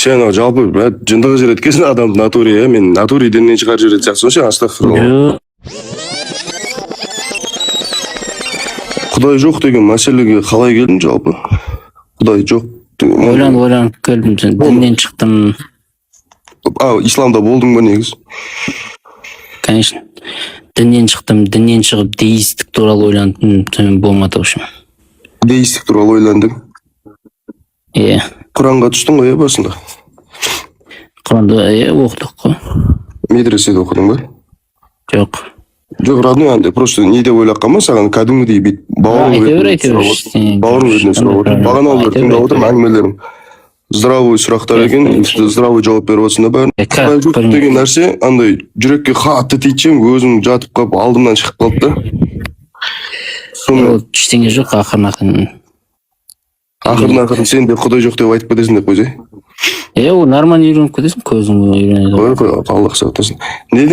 Сен жалпы жындығы жүреді екенсің адамды натуре, мен натуре діннен шығарып жүреді жақсы сен астағфирулла. Құдай жоқ деген мәселеге қалай келдің жалпы? Құдай жоқ. Ойланып келдім, діннен шықтым. Исламда болдың ба негіз? Конечно. Діннен шықтым, діннен шығып деистік туралы ойландым, сонымен болмады общем. Деистік туралы ойландың? Иә. Құранға түстің ғой басында? Құранды оқыдық қой. Медреседе оқыдың ба? Жоқ. Жоқ, родной андай, просто не деп ойлап қалма, саған кәдімгідей бит бауырың ретінде сұрап отыр. Бағаналы бері тыңдап отырмын әңгімелерің. Здравый сұрақтар екен, здравый жауап беріп отырсың да бәрін. Құдай жоқ деген нәрсе, андай жүрекке қатты тийтсем, өзің жатып қалып алдымнан шығып қалды да. Ол ештеңе жоқ, ақырын сен де Құдай жоқ деп айтып кетесің деп қойсай. Ол нормально үйреніп кетесің, көзің үйренеді. Қой, Аллах сақтасын. Не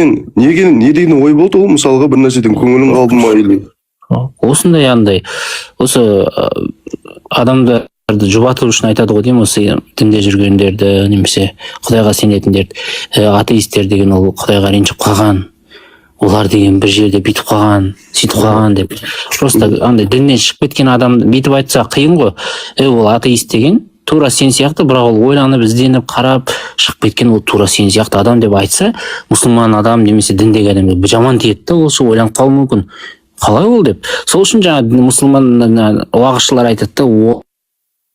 деген ой болды ол, мысалға бір нәрседен көңілің қалды ма или? Осындай андай, осы адамдарды жұбату үшін айтады ғой деймін, осы дінде жүргендерді, немесе Құдайға сенетіндерді, атеисттер деген ол Құдайға ренжіп қалған, олар деген бір жерде бүйтіп қалған, сөйтіп қалған деп. Просто андай діннен шығып кеткен адам бүйтіп айтса қиын ғой. Ол атеист деген тура сен сияқты, бірақ ол ойланып, ізденіп, қарап шығып кеткен ол тура сен сияқты адам деп айтса, мұсылман адам немесе діндегі адам жаман тиеді да, осы ойланып қалуы мүмкін. Қалай ол деп. Сол үшін жаңа мұсылман уағызшылар айтады да,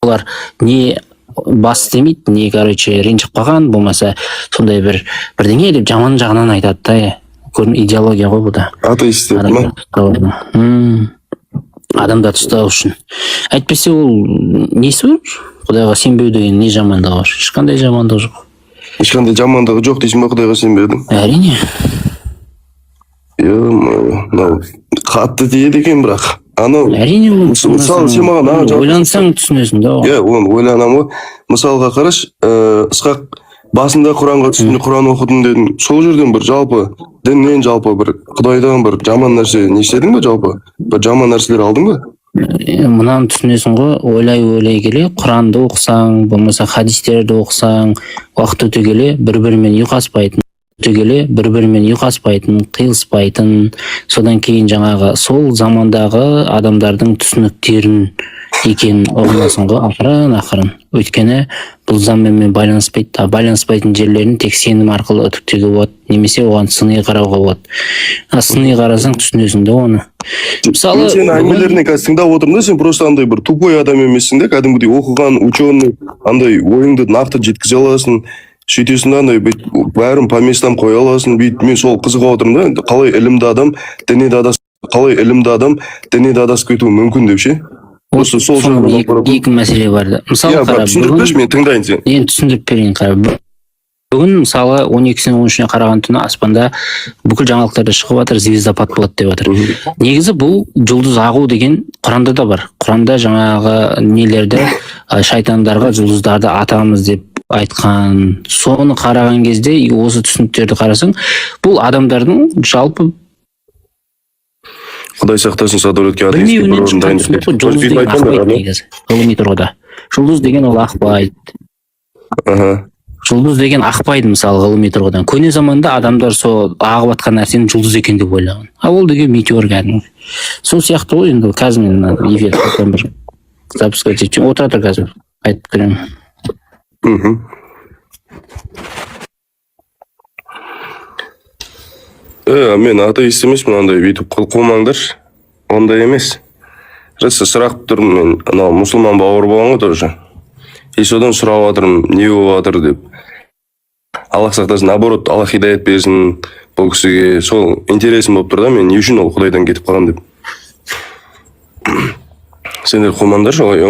олар не бас істемейді, не ренжіп қалған, болмаса сондай бірдеңе деп жаман жағынан айтады да. Идеология ғой бұл да. Атеистер ма? Адамдарды ұстау үшін. Әйтпесе ол несі бар? Құдайға сенбеу деген не жамандығы бар? Ешқандай жамандығы жоқ. Ешқандай жамандығы жоқ дейсің ба Құдайға сенбеудің? Әрине. Қатты тиеді екен бірақ. Әрине, мысалы сен маған ойлансаң түсінесің да. Оны ойланамын ғой. Мысалға қараш, Ысқақ басында Құранға түсінде Құран оқыдым дедің. Сол жерден бір жалпы діннен жалпы бір Құдайдан бір жаман нәрсе не істедің ба жалпы? Бір жаман нәрселер алдың ба? Мынаны түсінесің ғой, ойлай келе Құранды оқысаң, болмаса хадистерді оқысаң, уақыт өте келе бір-бірімен ұйқаспайтын, қиылыспайтын, содан кейін жаңағы сол замандағы адамдардың түсініктерін екен ұғынасың ғой, ақырын. Өйткені бұл заманмен байланыспайтын жерлерін тек сенім арқылы үтіктеуге болады, немесе оған сыни қарауға болады. Сыни қарасаң түсінесің де оны. Мысалы, сен әңгімелеріне қазір тыңдап отырмын да, сен просто андай бір тупой адам емессің де, кәдімгідей оқыған, ученый, андай ойыңды нақты жеткізе аласың, сөйтесің да, андай бәрін по местам қоя аласың, бүйтіп мен сол қызыға отырмын да, қалай ілімді адам дінеде адасып кетуі мүмкін деп ше? Осы сол екі мәселе бар да. Мысалы қарап, мен тыңдайын сен. Енді түсіндіріп берейін қарап. Бүгін мысалы 12-сіне 13-не қараған түні аспанда бүкіл жаңалықтарда шығып жатыр, звездопад болады деп жатыр. Негізі бұл жұлдыз ағу деген Құранда да бар. Құранда жаңағы нелерді шайтандарға жұлдыздарды атамыз деп айтқан. Соны қараған кезде осы түсініктерді қарасаң, бұл адамдардың жалпы Құдай сақтасын, Садуретке атеистік бір орын дайындық дейді. Ғылыми тұрғыда. Жұлдыз деген ол ақпайды. Жұлдыз деген ақпайды, мысалы, ғылыми тұрғыдан. Көне заманда адамдар сол ағып атқан нәрсенің жұлдыз екен деп ойлаған. Ол деген метеор кәдімгі. Сол сияқты ғой, енді қазір мен эфирден бір запускать етіп отыра тұр қазір. Айтып көремін. Мен атеист емеспін, андай бүйтіп қылмаңдар. Ондай емес. Сұрақ тұрмын, мен анау мұсылман бауыр болған ғой тоже. Содан сұрап жатырмын, не болып жатыр деп. Аллах сақтасын, наоборот, Аллах хидаят берсін бұл кісіге. Сол интересім болып тұр да, мен не үшін ол Құдайдан кетіп қалған деп. Сендер қылмаңдар жолай,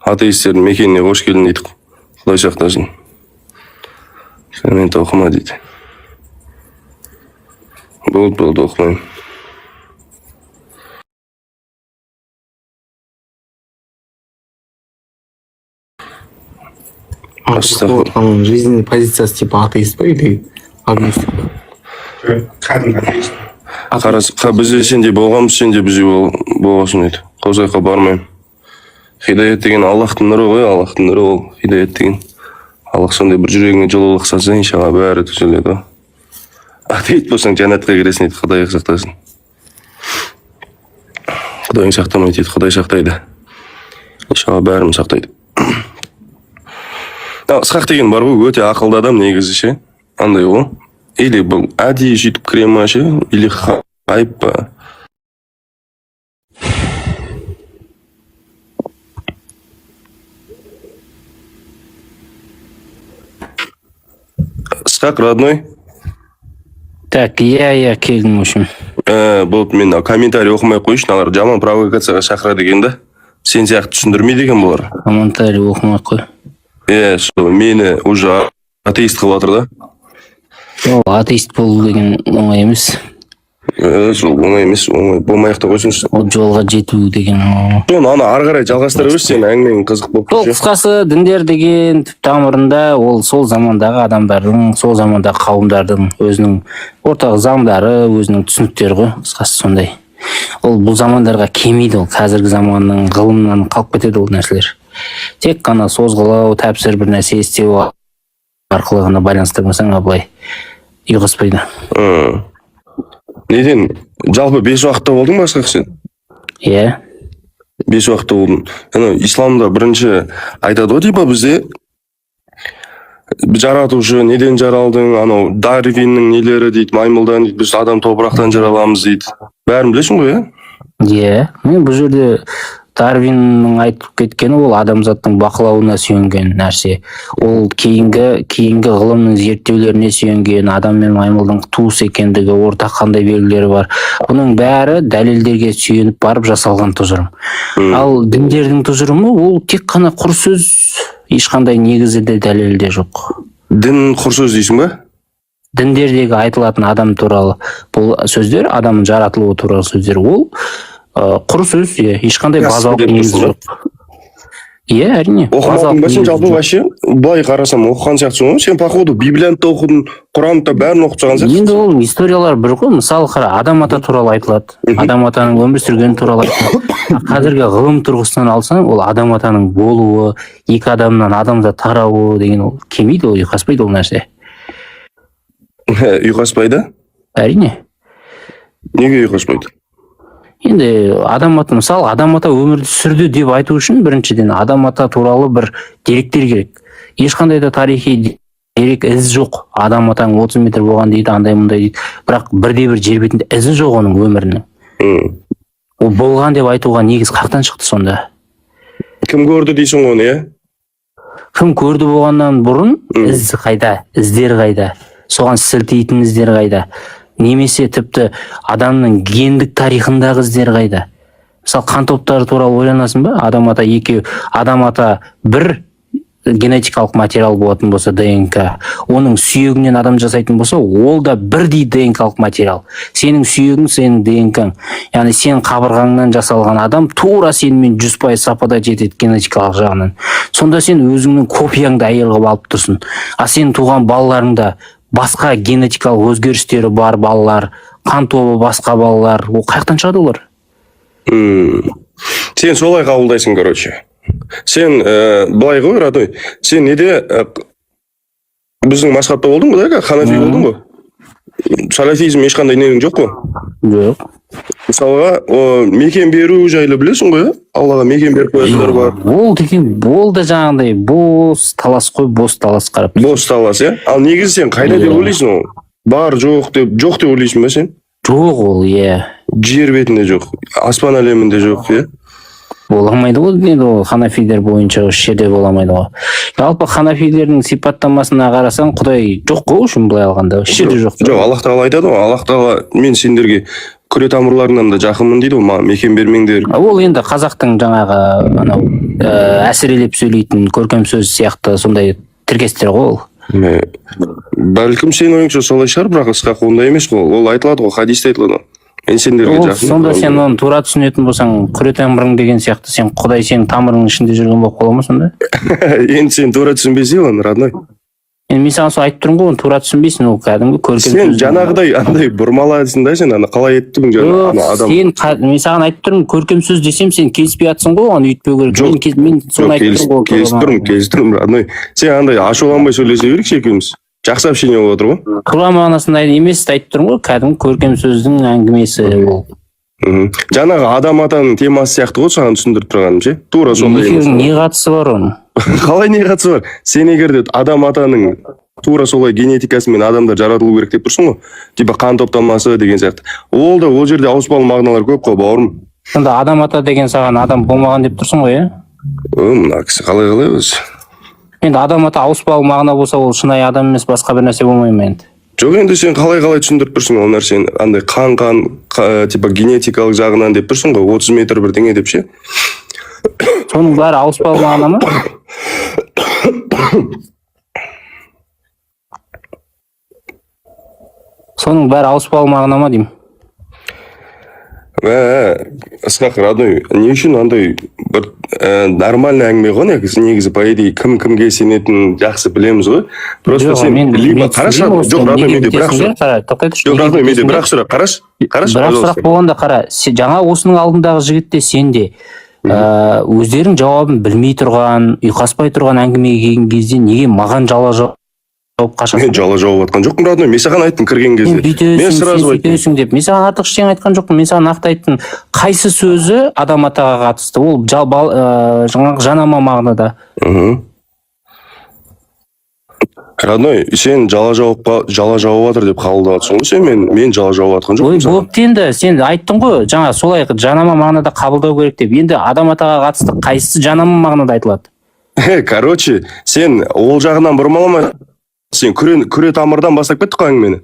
атеистердің мекеніне қош келдің дейді. Құдай сақтасын. Сен оқыма дейді. Болды, оқымайым. Жизненная позиция типа атеист па или агностик? Бізде сенде болғанбыз, сенде бізде болғасын дейді. Қозайқа бармайым. Хидаят деген Аллахтың нұры ғой, Аллахтың нұры ол хидаят деген. Аллах сондай бір жүрегіңе жылулық салса, иншалла бәрі түзеледі ғой. Атеист болсаң жәннатқа кіресің дейді, Құдай сақтасын. Құдайың сақтамайды дейді, Құдай сақтайды. Иншалла бәрін сақтайды. Ысқақ деген бар ғой, өте ақылды адам негізі ше. Андай ғой. Или бұл әдейі сөйтіп кіре ма ше, или хайп па. Ысқақ, родной? Так, иә, келдім, в общем. Болды, мен комментарий оқымай қойшы, алар жаман провокацияға шақырады екен да. Сен сияқты түсіндірмейді екен бұлар. Комментарий оқымай қой. Сол мені уже атеист қылып жатыр да. Ол атеист болу деген оңай емес. Сол оңай емес, оңай болмай-ақ та қойсыншы. Ол жолға жету деген. Соны ана ары қарай жалғастыра берші, сен әңгімең қызық болып Сол тұр. қысқасы діндер деген түп тамырында ол сол замандағы адамдардың, сол замандағы қауымдардың өзінің ортақ заңдары, өзінің түсініктері ғой, қысқасы сондай. Ол бұл замандарға келмейді, ол қазіргі заманның ғылымынан қалып кетеді ол нәрселер. Тек қана созғылау, тәпсір бір нәрсе істеу арқылы ғана байланыстырмасаң былай ұйқаспайды. Неден, жалпы 5 уақытта болдың ба Ысқақ сен? Иә. 5 уақытта болдың. Исламда бірінші айтады ғой дейпа бізде жаратушы, неден жаралдың, анау Дарвиннің нелері дейді, маймылдан дейді, біз адам топырақтан жараламыз дейді. Бәрін білесің ғой, Иә. Мен бұл жерде Дарвиннің айтып кеткені ол адамзаттың бақылауына сүйенген нәрсе. Ол кейінгі ғылымның зерттеулеріне сүйенген, адам мен маймылдың туыс екендігі, ортақ қандай белгілері бар. Бұның бәрі дәлелдерге сүйеніп барып жасалған тұжырым. Ал діндердің тұжырымы ол тек қана құр сөз, ешқандай негізі де дәлелі де жоқ. Дін құр сөз дейсің ба? Діндердегі айтылатын адам туралы бұл сөздер, адамның жаратылуы туралы сөздер, ол құр сөз, ешқандай базалық негізі жоқ. Иә, әрине. Оқымадың ба сен жалпы вообще? Былай қарасам оқыған сияқтысың ғой. Сен походу Библияны да оқыдың, Құранды да бәрін оқып жатқан сияқтысың. Енді ол историялар бір ғой. Мысалы қара, адам ата туралы айтылады. Адам атаның өмір сүргені туралы айтылады. Қазіргі ғылым тұрғысынан алсаң, ол адам атаның болуы, екі адамнан адамзат тарауы деген ол келмейді, ол ұйқаспайды ол нәрсе. Ұйқаспайды? Әрине. Неге ұйқаспайды? Енді адам ата, мысалы адам ата өмірді сүрді деп айту үшін біріншіден адам ата туралы бір деректер керек. Ешқандай да тарихи дерек із жоқ. Адам атаның 30 метр болған дейді, андай мұндай дейді. Бірақ бірде-бір жер бетінде ізі жоқ оның өмірінің. Ол болған деп айтуға негіз қақтан шықты сонда? Кім көрді дейсің оны, Кім көрді болғаннан бұрын із қайда, іздер қайда, соған сілтейтін іздер қайда? Немесе тіпті адамның гендік тарихындағы іздер қайда? Мысалы қан топтары туралы ойланасың ба? Адам ата бір генетикалық материал болатын болса, ДНК, оның сүйегінен адам жасайтын болса, ол да бірдей ДНКалық материал. Сенің сүйегің, сенің ДНК-ң. Яғни сен қабырғаңнан жасалған адам тура сенімен 100% сапада жетеді генетикалық жағынан. Сонда сен өзіңнің копияңды әйел қылып алып тұрсың. А сен туған балаларыңда басқа генетикалық өзгерістері бар балалар, қан тобы басқа балалар, ол қаяқтан шығады олар? Сен солай қабылдайсың, короче. Сен былай ғой, родной, сен неде біздің мазхабта болдың ғой, да, ханафи болдың ғой? Салафизм ешқандай ненің жоқ қой? Жоқ. Мысалға, мекен беру жайлы білесің ғой, Аллаға мекен беріп қоятындар бар. Ол деген, ол да жаңағыдай бос талас қой, бос талас қарап. Бос талас, Ал негізі сен қайда деп ойлайсың ол? Бар, жоқ деп ойлайсың ба сен? Жоқ ол, Жер бетінде жоқ, аспан әлемінде жоқ, Боламайды ғой, енді ол ханафилер бойынша осы жерде боламайды ғой. Жалпы ханафилердің сипаттамасына қарасаң, Құдай жоқ қой үшін былай алғанда, осы жерде жоқ. Жоқ, Аллах тағала айтады ғой, Аллах тағала мен сендерге күре тамырларынан да жақынмын дейді ғой, мекен бермеңдер. Ол енді қазақтың жаңағы анау әсірелеп сөйлейтін көркем сөз сияқты сондай тіркестер ғой ол. Бәлкім сен ойыңша солай шығар, бірақ Ысқақ ондай емес қой. Ол айтылады ғой, хадисте айтылады. Мен сендерге жақын. Сонда сен оны тура түсінетін болсаң, күре тамырың деген сияқты, сен Құдай сенің тамырыңның ішінде жүрген болып қала ма сонда? Енді сен тура түсінбесең оны, родной. Мен саған сол айтып тұрмын ғой, оны тура түсінбейсің, ол кәдімгі көркем Сен сөз. жанағыдай андай бұрмалайсың да, сен аны қалай еттің жаңа ана адам. Мен саған айтып тұрмын, көркем сөз десем сен келіспей жатсың ғой, оны өйтпеу керек. Мен соны айтып тұрмын. Келістірмін. Андай сен андай ашуланбай сөйлесе берейікші екеуміз. Жақсы общение болып отыр ғой. Тура мағынасында емес айтып тұрмын ғой, кәдімгі көркем сөздің әңгімесі ол. Жаңағы адам атаның темасы сияқты ғой саған түсіндіріп тұрғаным ше. Тура сондай емес. Не қатысы бар оның? Қалай не қатысы бар? Сен егер де адам атаның тура солай генетикасымен адамдар жаратылу керек деп тұрсың ғой. Типа қан топтамасы деген сияқты. Ол да ол жерде ауыспалы мағыналар көп қой, бауырым. Сонда адам ата деген саған адам болмаған деп тұрсың ғой, иә? Мына кісі қалай өзі. Енді адам ата ауыспалы мағына болса, ол шынайы адам емес, басқа бір нәрсе болмай ма енді? Жоқ, енді сен қалай түсіндіріп тұрсың ол нәрсені, андай типа генетикалық жағынан деп тұрсың ғой, 30 метр бірдеңе деп ше. Соның бәрі ауыспалы мағына ма? Соның бәрі ауыспалы мағына ма деймін? Ысқақ, родной, не үшін андай бір нормальный әңгіме ғой, негізі по идее кім кімге сенетінін жақсы білеміз ғой. Просто сен либо қарашы, жоқ, родной, менде бірақ сұрақ, қарашы. Бірақ сұрақ болғанда қара, жаңа осының алдындағы жігітте сен де өздерің жауабын білмей тұрған, ұйқаспай тұрған әңгімеге келген кезде неге маған жала жауап қашасың? Мен жала жауап атқан жоқпын, родной, мен саған айттым кірген кезде. Мен сразу айттым деп. Мен саған артық ештеңе айтқан жоқпын, мен саған нақты айттым. Қайсы сөзі адам атаға қатысты? Ол жаңағы жанама мағынада. Родной, сен жала жауап атыр деп қабылдаватсың ғой, сен мен жала жауап атқан жоқпын. Болыпты енді, сен айттың ғой, жаңа солай жанама мағынада қабылдау керек деп. Енді адам атаға қатысты қайсысы жанама мағынада айтылады? Короче, сен ол жағынан бұрмалама. Сен күре тамырдан бастап кеттік қой әңгімені.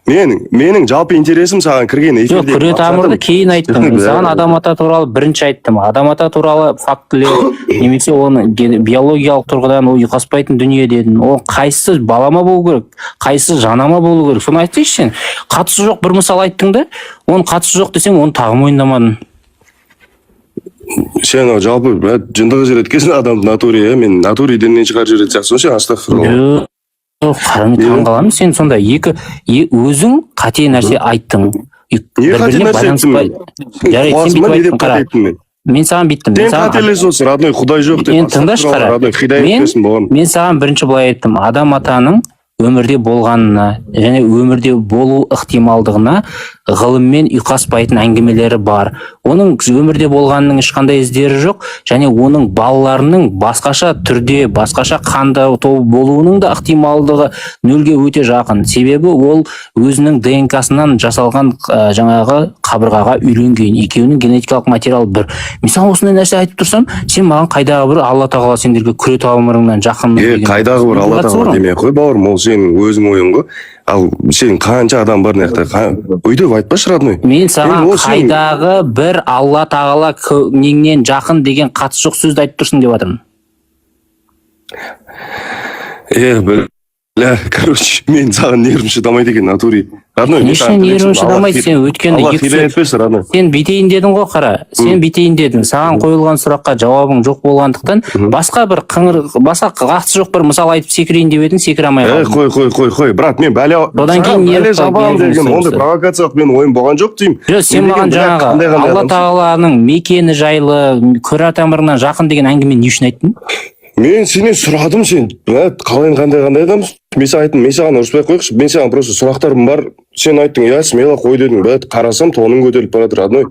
Менің жалпы интересім саған кірген эфирде. Жоқ, күре тамырды кейін айттым. Мен саған адам ата туралы бірінші айттым. Адам ата туралы фактілер, немесе оны биологиялық тұрғыдан ол ұйқаспайтын дүние дедің. Ол қайсысы балама болу керек, қайсысы жанама болу керек. Соны айтсайшы сен. Қатысы жоқ бір мысал айттың да, оның қатысы жоқ десем, оны тағы мойындамадың. Сен жалпы жындығы жүреді кесін адамды натуре, мен натуре деннен шығар жүреді сияқты, сен астағфиралла. Қарамай таң қаламын, сен сонда өзің қате нәрсе айттың. Не қате нәрсе айттың? Мен саған биттім. Сен қателес осы, родной, құдай жоқ деп. Тыңдашы қара. Мен саған бірінші былай айттым, адам атаның өмірде болғанына және өмірде болу ықтималдығына ғылыммен ұйқаспайтын әңгімелері бар. Оның өмірде болғанының ешқандай іздері жоқ, және оның балаларының басқаша түрде, басқаша қанда болуының да ықтималдығы нөлге өте жақын. Себебі ол өзінің ДНК-сынан жасалған жаңағы қабырғаға үйренген, екеуінің генетикалық материалы бір. Мысалы осындай нәрсе айтып тұрсам, сен маған қайдағы бір Алла тағала сендерге күре тамырыңнан жақын. Қайдағы бір Алла тағала демей қой, бауырым, ол сенің өзің ойың ғой. Ал сен қанша адам бар мына өйдеп айтпашы, родной. Мен саған қайдағы бір Алла тағала неңнен жақын деген қатысы жоқ сөзді айтып тұрсың деп жатырмын. Короче, мен саған нервім шыдамайды екен, натуре. Нешін нервім шыдамайды, сен өткенде сен битейін дедің ғой, қара. Сен битейін дедің. Саған қойылған сұраққа жауабың жоқ болғандықтан, басқа қатысы жоқ бір мысал айтып секірейін деп едің, секіре алмай қалдың. Қой, брат, мен бәле жабамын деген, ондай провокациялық менің ойым болған жоқ деймін. Жоқ, сен маған жаңағы Алла тағаланың мекені жайлы, күре тамырынан жақын деген әңгімені не үшін айттың? Мен сенен сұрадым, сен қалайын қандай адамсың? Мен саған ұрыспай қойықшы, мен саған просто сұрақтарым бар. Сен айттың, смело қой дедің, қарасам тоның көтеріліп барады, родной.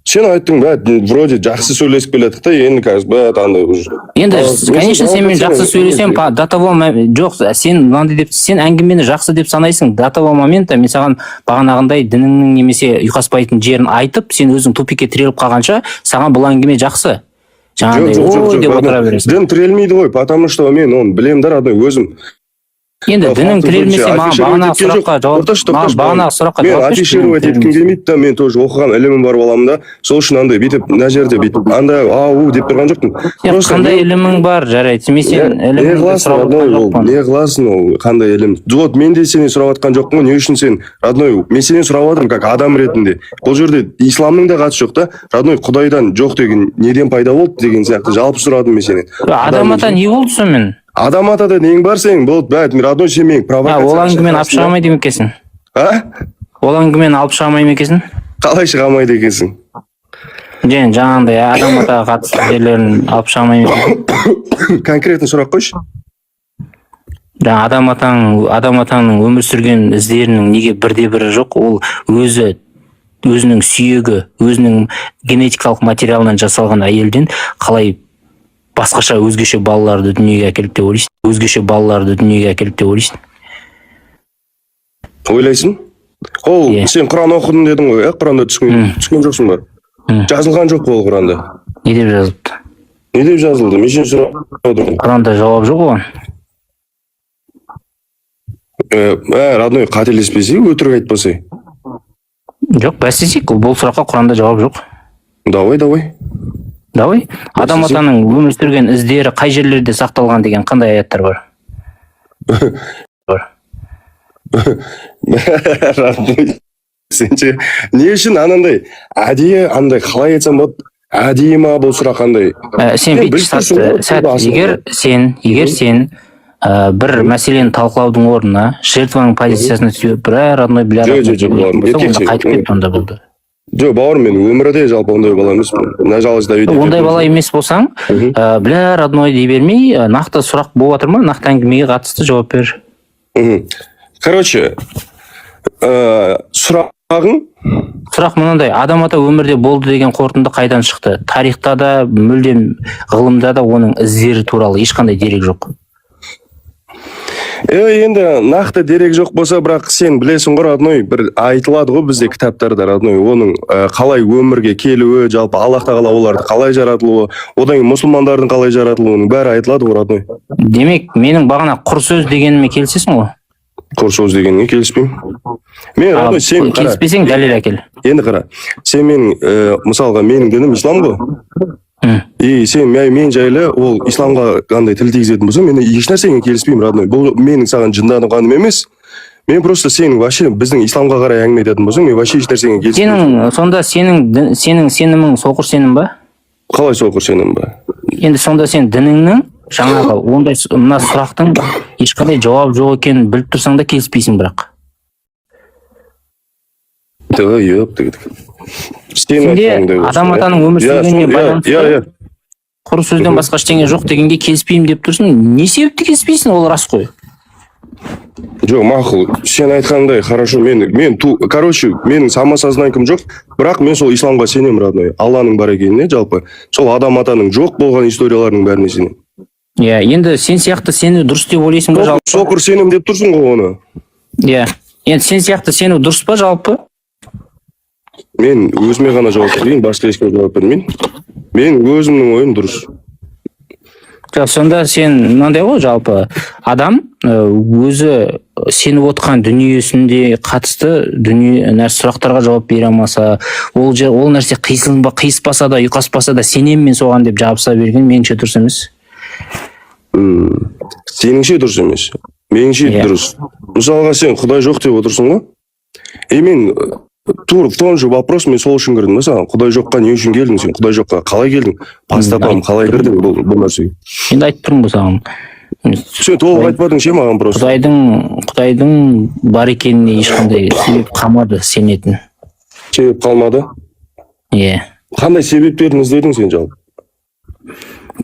Сен айттың, вроде жақсы сөйлесіп келедік та, енді қазір андай уже. Енді, конечно, сен мен жақсы сөйлесем, до того жоқ, сен әңгімені жақсы деп санайсың, до того моментта мен саған бағанағындай дініңнің немесе ұйқаспайтын жерін айтып, сен өзің тупикке тіреліп қалғанша, саған бұл әңгіме жақсы. Жоқ, дін тірелмейді ғой, потому что мен оны білем да, родной, өзім. Енді дінің тірелмесе маған бағанағы сұраққа мен афишировать еткім келмейді да, мен тоже оқыған ілімім бар балам да, сол үшін андай бүйтіп мына жерде бүйтіп андай деп тұрған жоқпын. Қандай ілімің бар, жарайды, мен сен іліміңді сұрап отқан жоқпын. Не қыласың ол, қандай ілім? Вот мен де сенен сұрап отқан жоқпын, не үшін сен, родной, мен сенен сұрап отырмын как адам ретінде. Бұл жерде исламның да қатысы жоқ та, родной, құдайдан жоқ деген неден пайда болды деген сияқты жалпы сұрадым мен сенен. Адам ата не болды сонымен? Адам атада нең бар сенің? Болды, бәт, родной сен менің провокация. Ол әңгімені алып шыға алмайды екенсің. Ол әңгімені алып шыға алмайды екенсің? Қалай шыға алмайды екенсің? Жаңағындай адам атаға қатысты жерлерін алып шыға алмайды екенсің? Конкретно сұрақ қойшы. Адам атаның өмір сүрген іздерінің неге бірде-бірі жоқ? Ол өзінің сүйегі, өзінің генетикалық материалынан жасалған әйелден қалай басқаша өзгеше балаларды дүниеге әкеліп те ойлайсың? Ойлайсың? Ол сен Құран оқыдың дедің ғой, Құранда түскен жоқсың ба? Жазылған жоқ ол Құранда. Не деп жазылыпты? Не деп жазылды? Мен сен сұрап отырмын. Құранда жауап жоқ оған. Родной, қателеспесей, өтірік айтпасай. Жоқ, бәстесек, бұл сұраққа Құранда жауап жоқ. Давай. Адам атаның өмір сүрген іздері қай жерлерде сақталған деген қандай аяттар бар? Сенше не үшін анандай әдейі андай қалай айтсам болады? Әдейі ма бұл сұрақ қандай? Сен егер сен бір мәселені талқылаудың орнына жертваның позициясына түсіп родной қайтып кетті онда болды. Жоқ, бауырым, мен өмірде жалпы ондай бала емеспін. Ондай бала емес болсаң, родной дей бермей, нақты сұрақ болып жатыр ма? Нақты әңгімеге қатысты жауап бер. Короче, сұрақ мынандай, адам ата өмірде болды деген қорытынды қайдан шықты? Тарихта да, мүлдем ғылымда да оның іздері туралы ешқандай дерек жоқ. Енді нақты дерек жоқ болса, бірақ сен білесің ғой, родной, бір айтылады ғой бізде кітаптарда, родной, оның қалай өмірге келуі, жалпы Аллах тағала оларды қалай жаратылуы, одан кейін мұсылмандардың қалай жаратылуының бәрі айтылады ғой, родной. Демек, менің бағана құр сөз дегеніме келісесің ғой? Құр сөз дегеніне келіспеймін. Мен, родной, сен қара. Келіспесең дәлел әкел. Енді қара. Сен мысалға, менің дінім ислам ғой. И сен мен жайлы ол исламға қандай тіл тигізетін болса, мен еш нәрсеге келіспеймін, родной. Бұл менің саған жынданғаным емес. Мен просто сенің вообще біздің исламға қарай әңгіме айтатын болсаң, мен вообще еш нәрсеге келіспеймін. Сонда сенің сенімің соқыр сенім ба? Қалай соқыр сенім ба? Енді сонда сен дініңнің жаңағы ондай мына сұрақтың ешқандай жауап жоқ екенін біліп тұрсаң да келіспейсің бірақ. Сенде адам атаның өмір сүргеніне байланысты құр сөзден басқа ештеңе жоқ дегенге келіспеймін деп тұрсың. Не себепті келіспейсің, ол рас қой. Жоқ, мақұл, сен айтқандай, хорошо, короче, менің самосознанием жоқ, бірақ мен сол исламға сенемін, родной. Алланың бар екеніне, жалпы. Сол адам атаның жоқ болған историяларының бәріне сенемін. Енді сен сияқты сені дұрыс деп ойлайсың ба жалпы? Соқыр сенім деп тұрсың ғой оны. Енді сен сияқты сені дұрыс па жалпы? Мен өзіме ғана жауап берейін, басқа ешкімге жауап бермейін. Мен өзімнің ойым дұрыс. Сонда сен мынандай ғой, жалпы адам өзі сеніп отқан дүниесінде қатысты сұрақтарға жауап бере алмаса, ол нәрсе қиыспаса да, ұйқаспаса да сенемін мен соған деп жабыса берген меніңше дұрыс емес. Сеніңше дұрыс емес. Меніңше дұрыс. Мысалға сен Құдай жоқ деп отырсың ғой. Мен тур в том же вопрос, мен сол үшін кірдім. Мысалы, Құдай жоққа не үшін келдің сен? Құдай жоққа қалай келдің? Пастапам қалай кірдің бұл нәрсеге? Енді айтып тұрмын ғой саған. Сен толық айтпадың ше маған просто. Құдайдың бар екеніне ешқандай себеп қалмады сенетін. Себеп қалмады? Қандай себептерін іздедің сен жалпы?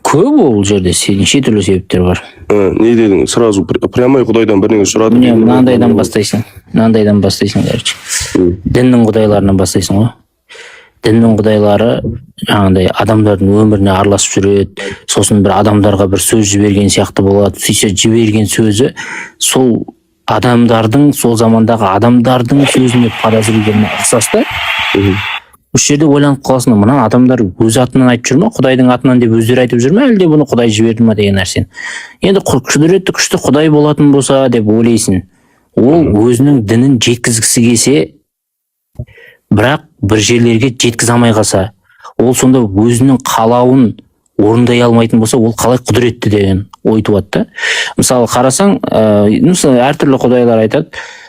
Көп ол жерде неше түрлі себептер бар. Не дедің? Сразу прямой Құдайдан бірдеңе сұрадың? Мынандайдан бастайсың, короче. Діннің құдайларынан бастайсың ғой. Діннің құдайлары жаңағыдай адамдардың өміріне араласып жүреді, сосын бір адамдарға бір сөз жіберген сияқты болады. Сөйтсе жіберген сөзі сол адамдардың, сол замандағы адамдардың сөзіне подозрительно ұқсас та. Үш жерде ойланып қаласың, мына адамдар өз атынан айтып жүр ме, Құдайдың атынан деп өздері айтып жүр ме, әлде бұны Құдай жіберді ме деген нәрсені. Енді құдіретті күшті Құдай болатын болса деп ойлайсың. Ол өзінің дінін жеткізгісі келсе, бірақ бір жерлерге жеткізе алмай қалса, ол сонда өзінің қалауын орындай алмайтын болса, ол қалай құдіретті деген ой туады да. Мысалы қарасаң, әртүрлі құдайлар айтады,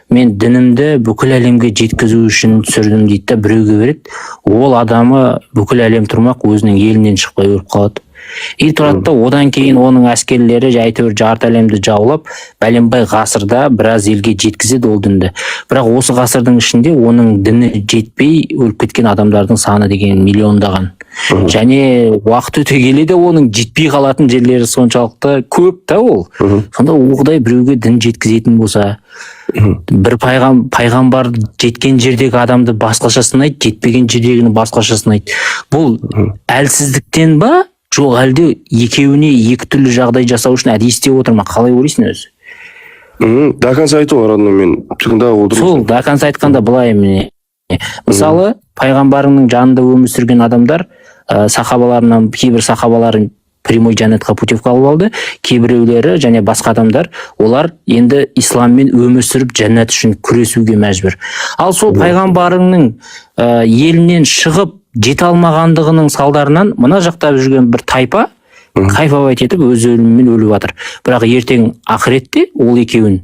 мен дінімді бүкіл әлемге жеткізу үшін түсірдім дейді да, біреуге береді. Ол адамы бүкіл әлем тұрмақ өзінің елінен шықпай өліп қалады. И турат да одан кейін оның әскерлері әйтеуір жарты әлемді жаулап, бәленбай ғасырда біраз елге жеткізеді ол дінді. Бірақ осы ғасырдың ішінде оның діні жетпей өліп кеткен адамдардың саны деген миллиондаған. Және уақыт өте келе де оның жетпей қалатын жерлері соншалықты көп та ол. Сонда оғдай біреуге дін жеткізетін болса, бір пайғамбар жеткен жердегі адамды басқаша сынайды, жетпеген жердегіні басқаша сынайды. Бұл әлсіздіктен ба, жоқ әлде екеуіне екі түрлі жағдай жасау үшін әдейі істеп отыр ма? Қалай ойлайсың өзі? До конца айту родной, мен тыңдап отырмын. Сол до конца айтқанда былай міне. Мысалы, пайғамбарының жанында өмір сүрген адамдар, сахабаларынан кейбір сахабаларын прямой жәннатқа путевка алып алды, кейбіреулері және басқа адамдар, олар енді исламмен өмір сүріп жәннат үшін күресуге мәжбүр. Ал сол пайғамбарының елінен шығып жете алмағандығының салдарынан мына жақта жүрген бір тайпа кайфовать етіп өз өлімімен өліп жатыр. Бірақ ертең ақыретте ол екеуін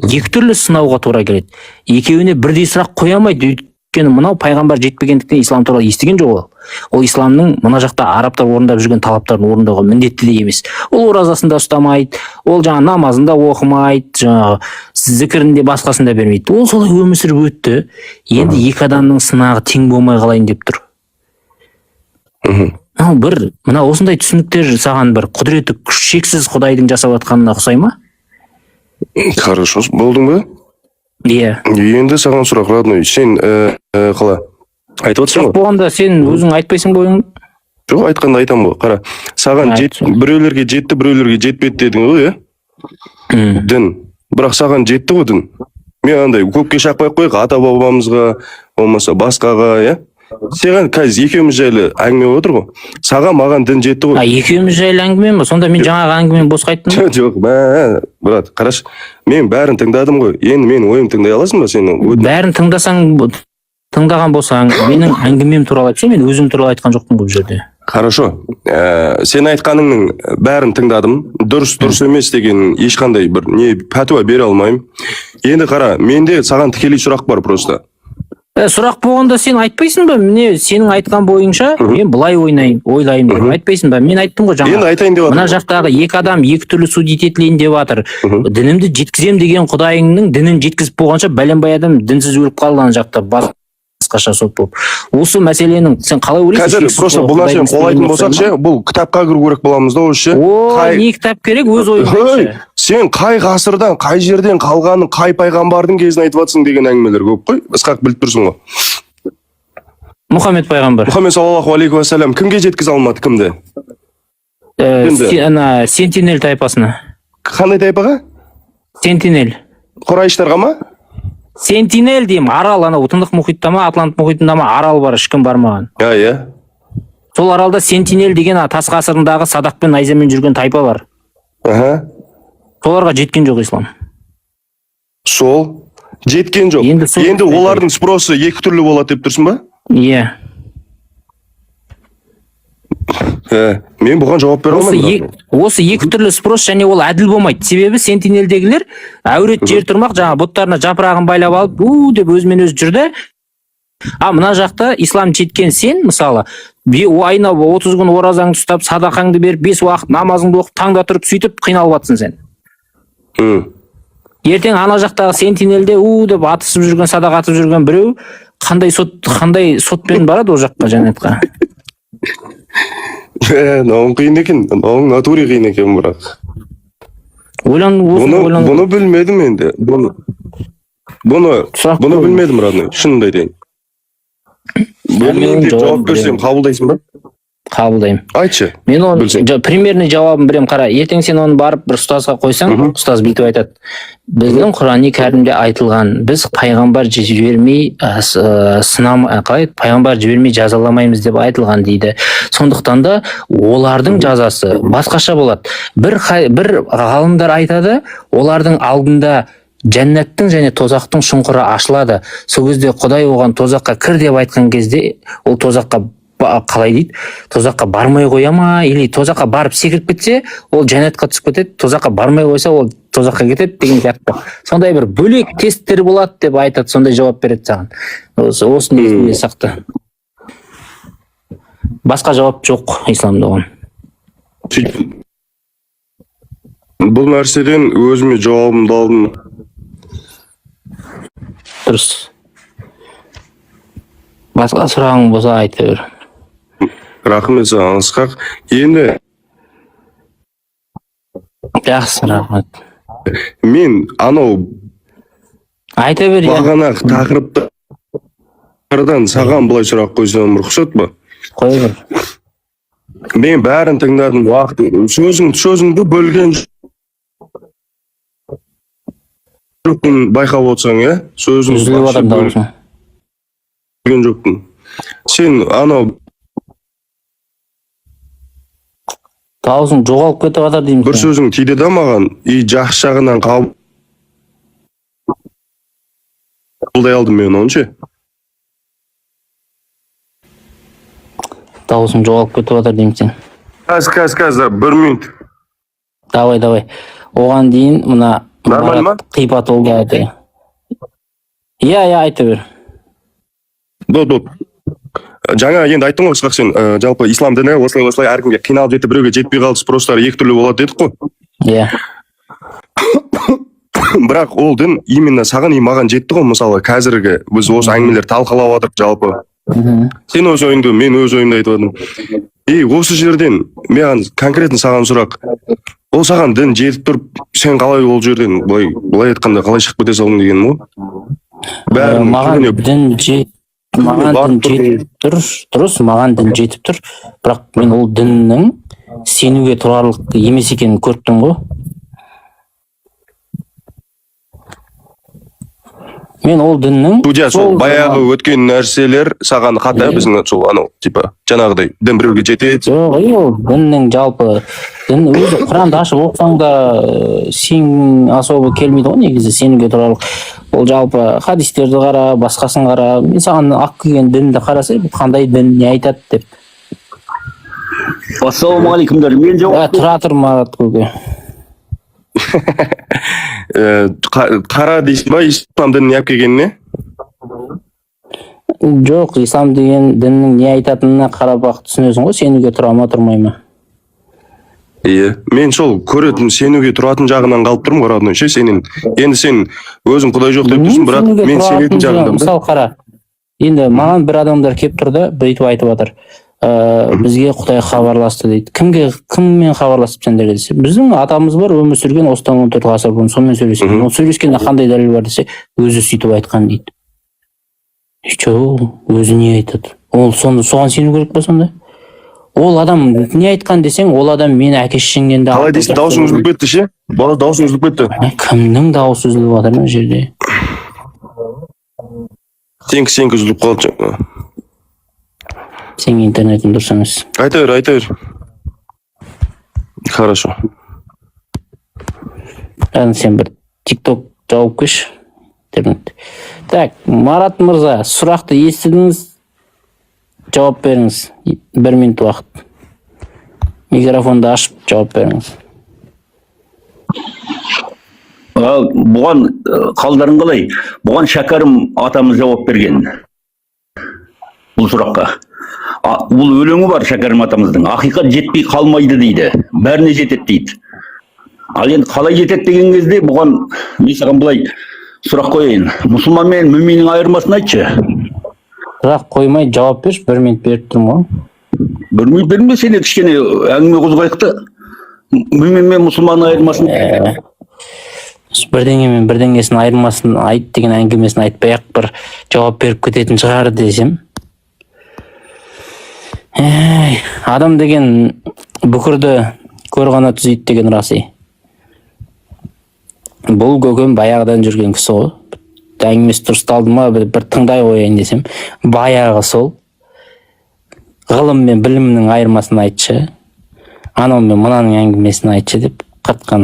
екі түрлі сынауға тура келеді. Екеуіне бірдей сұрақ қоя алмайды. Өйткені мынау пайғамбар жетпегендіктен ислам туралы естіген жоқ ол. Ол исламның мына жақта арабтар орындап жүрген талаптарын орындауға міндетті де емес. Ол оразасында ұстамайды, ол жаңа намазында оқымайды, жаңа зікірінде басқасында бермейді. Ол солай өмір сүріп өтті. Енді екі адамның сынағы тең болмай қалайын деп тұр. Бір мына осындай түсініктер саған бір құдіреті шексіз Құдайдың жасап жатқанына ұқсай ма? Хорошо, болдың ба? Иә. Енді саған сұрақ, родной, сен қала айтып отырсың ғой? Болғанда сен өзің айтпайсың ба ойыңды? Жоқ, айтқанда айтам ғой. Қара, саған біреулерге жетті, біреулерге жетпеді дедің ғой, иә? Дін. Бірақ саған жетті ғой дін. Мен андай көпке шақпай қойық, ата бабамызға, болмаса басқаға, иә? Саған қазір екеуміз жайлы әңгіме отыр ғой. Саған маған дін жетті ғой. Екеуміз жайлы әңгіме ме? Сонда мен жаңағы әңгімені босқа айттым ба? Жоқ, брат, қараш, мен бәрін тыңдадым ғой. Енді менің ойым тыңдай аласың ба сенің? Бәрін тыңдаған болсаң, менің әңгімем туралы айтсаң, мен өзім туралы айтқан жоқпын бұл жерде. Хорошо. Сен айтқаныңның бәрін тыңдадым. Дұрыс емес деген ешқандай бір пәтуа бере алмаймын. Енді қара, менде саған тікелей сұрақ бар просто. Сұрақ болғанда сен айтпайсың ба? Міне сенің айтқан бойынша мен былай ойлайын деп айтпайсың ба? Мен айттым ғой жаңа. Енді айтайын деп мына жақтағы екі адам екі түрлі судить етілейін деп жатыр. Дінімді жеткізем деген Құдайыңның дінін жеткізіп болғанша бәленбай адам дінсіз өліп қалды ана жақта басқаша сот болып. Осы мәселенің сен қалай ойлайсың? Қазір просто бұл нәрсені қолайтын болсақ ше, бұл кітапқа кіру керек боламыз да осы ше. Не кітап керек өз ойың. Сен қай ғасырдан, қай жерден қалғанын, қай пайғамбардың кезін айтып жатсың деген әңгімелер көп қой. Ысқақ біліп тұрсың ғой. Мұхаммед пайғамбар. Мұхаммед саллаллаху алейхи уассалам кімге жеткізе алмады, кімді? Сентинель тайпасына. Қандай тайпаға? Сентинель. Құрайыштарға ма? Сентинель деймін, арал, ана Тынық мұхитта ма, Атлант мұхитында ма арал бар, ешкім бармаған. Иә. Сол аралда Сентинель деген тас ғасырындағы Садақ пен найзамен жүрген тайпа бар. Соларға жеткен жоқ ислам. Сол жеткен жоқ. Енді олардың спросы екі түрлі болады деп тұрсың ба? Иә. Мен бұған жауап бере алмаймын. Осы екі түрлі спрос және ол әділ болмайды. Себебі Сентинельдегілер әурет жер тұрмақ, жаңа бұттарына жапырағын байлап алып, деп өзімен өзі жүрді. Мына жақта ислам жеткен сен, мысалы, айына 30 күн оразаңды ұстап, садақаңды беріп, 5 уақыт намазыңды оқып, таңда тұрып сөйтіп қиналып жатсың сен. Ертең ана жақтағы Сентинельде деп атысып жүрген, садақ атып жүрген біреу қандай сотпен барады ол жаққа жәннатқа? Мынауың қиын екен, мынауың натуре қиын екен бірақ. Бұны білмедім енді. Бұны білмедім, родной, шынымды айтайын. Білмеймін деп жауап берсем қабылдайсың ба? Қабылдаймын. Айтшы. Мен оның примерный жауабын берем, қара. Ертең сен оны барып бір ұстазға қойсаң, ұстаз бүйтіп айтады. Біздің Құрани кәрімде айтылған, біз пайғамбар жібермей пайғамбар жібермей жазаламаймыз деп айтылған дейді. Сондықтан да олардың жазасы басқаша болады. Бір ғалымдар айтады, олардың алдында жәннаттың және тозақтың шұңқыры ашылады. Сол кезде Құдай оған тозаққа кір деп айтқан кезде, ол тозаққа қалай дейді, тозаққа бармай қоя ма, или тозаққа барып секіріп кетсе, ол жәннатқа түсіп кетеді, тозаққа бармай қойса, ол тозаққа кетеді деген сияқты. Сондай бір бөлек тесттер болады деп айтады, сондай жауап береді саған. Осыны есіңде сақта. Басқа жауап жоқ исламда оған. Бұл нәрседен өзіме жауабымды алдым. Дұрыс. Басқа сұрағың болса айта бер. Рахмет саған, Ысқақ. Енді Жақсы, рахмет. мен анау Айта бер. бағанағы тақырыптардан саған былай сұрақ қойсам рұқсат па? Қой бер. Мен бәрін тыңдадым, сөзіңді бөлген жоқпын, байқап отырсаң, иә? Сөзіңді Үзіліп адам дауысың. бөлген жоқпын. Сен анау Дауысың жоғалып кетіп жатыр деймін. бір сөзің тиді да маған, жақсы жағынан қабылдай алдым мен оны ше. Дауысың жоғалып кетіп жатыр деймін сен. Қазір, 1 минут. Давай. Оған дейін мына Нормально ма? Қипат олды айта. Иә, айта бер. Жаңа енді айттың ғой, Ысқақ, сен жалпы ислам діні осылай әркімге қиналып жетіп біреуге жетпей қалды, спростары екі түрлі болады дедік қой. Иә. Бірақ ол дін именно саған маған жетті ғой, мысалы қазіргі біз осы әңгімелер талқылап жатырық жалпы. Сен өз ойыңды, мен өз ойымды айтып жатырмын. Осы жерден маған конкретно саған сұрақ. Ол саған дін жетіп тұрып, сен қалай ол жерден былай айтқанда қалай шығып кете салдың дегенім ғой. Маған дін жетіп дұрыс, маған дін жетіп тұр. Бірақ мен ол діннің сенуге тұрарлық емес екенін көріп тұрмын ғой. Мен ол діннің сол баяғы өткен нәрселер саған хата біздің сол анау типа жаңағыдай дін біреуге жетеді. Жоқ, ол діннің жалпы дін өзі Құранды ашып оқысаң да сен особо келмейді ғой негізі сенуге тұрарлық. Ол жалпы хадистерді қара, басқасын қара. Мен саған ақ келген дінді қарасай, бұл қандай дін, не айтады деп. Ассалаумағалейкумдар. Мен жауап Тұра тұр Марат көке. Қара дейсің ба, ислам дінін не алып келгеніне? Жоқ, ислам деген діннің не айтатынына қарап ақ түсінесің ғой, сенуге тұра ма, тұрмай ма? Мен сол көретін, сенуге тұратын жағынан қалып тұрмын ғой, родной ше, сенен. Енді сен өзің құдай жоқ деп тұрсың, бірақ мен сенетін жағынан. Мысалы қара, енді маған бір адамдар келіп тұрды, бүйтіп айтып жатыр. Бізге Құдай хабарласты дейді. Кіммен хабарласып сендерге десе? Біздің атамыз бар, өмір сүрген осыдан 14 ғасыр бұрын, сонымен сөйлескен. Ол сөйлескенде қандай дәлел бар десе, өзі сөйтіп айтқан дейді. Өзі не айтады? Ол соған сену керек па сонда? Ол адам не айтқан десең, ол адам мені әке-шешеңнен де... Қалай дейсің, дауысың үзіліп кетті ше? Бала дауысың үзіліп кетті. Кімнің дауысы үзіліп жатыр мына жерде? Сенікі үзіліп қалды. Сен интернетің дұрыс емес. Айта бер. Хорошо. Сен бір TikTok жауып кеш. Так, Марат мырза, сұрақты естідіңіз, жауап беріңіз. 1 минут уақыт. Микрофонды ашып жауап беріңіз. Бұған қалдарың қалай? Бұған Шәкәрім атамыз жауап берген. Бұл сұраққа. Бұл өлеңі бар Шәкәрім атамыздың. Ақиқат жетпей қалмайды дейді. Бәріне жетеді дейді. Ал енді қалай жетеді деген кезде бұған мен саған былай сұрақ қояйын. Мұсылман мен мүминнің айырмасын айтшы. Сұрақ қоймай жауап берші, 1 минут беріп тұрмын ғой. 1 минут берме, сен кішкене әңгіме қозғайық та. Мүмин мен мұсылманның айырмасын. Бірдеңе мен бірдеңесін айырмасын айт деген әңгімесін айтпай-ақ бір жауап беріп кететін шығар десем. Адам деген бүкірді көр ғана түзейді деген расы. Бұл көкем баяғыдан жүрген кісі ғой. Әңгімесі дұрысталды ма, бір тыңдай қояйын десем, баяғы сол ғылым мен білімнің айырмасын айтшы, анау мен мынаның әңгімесін айтшы деп қатқан.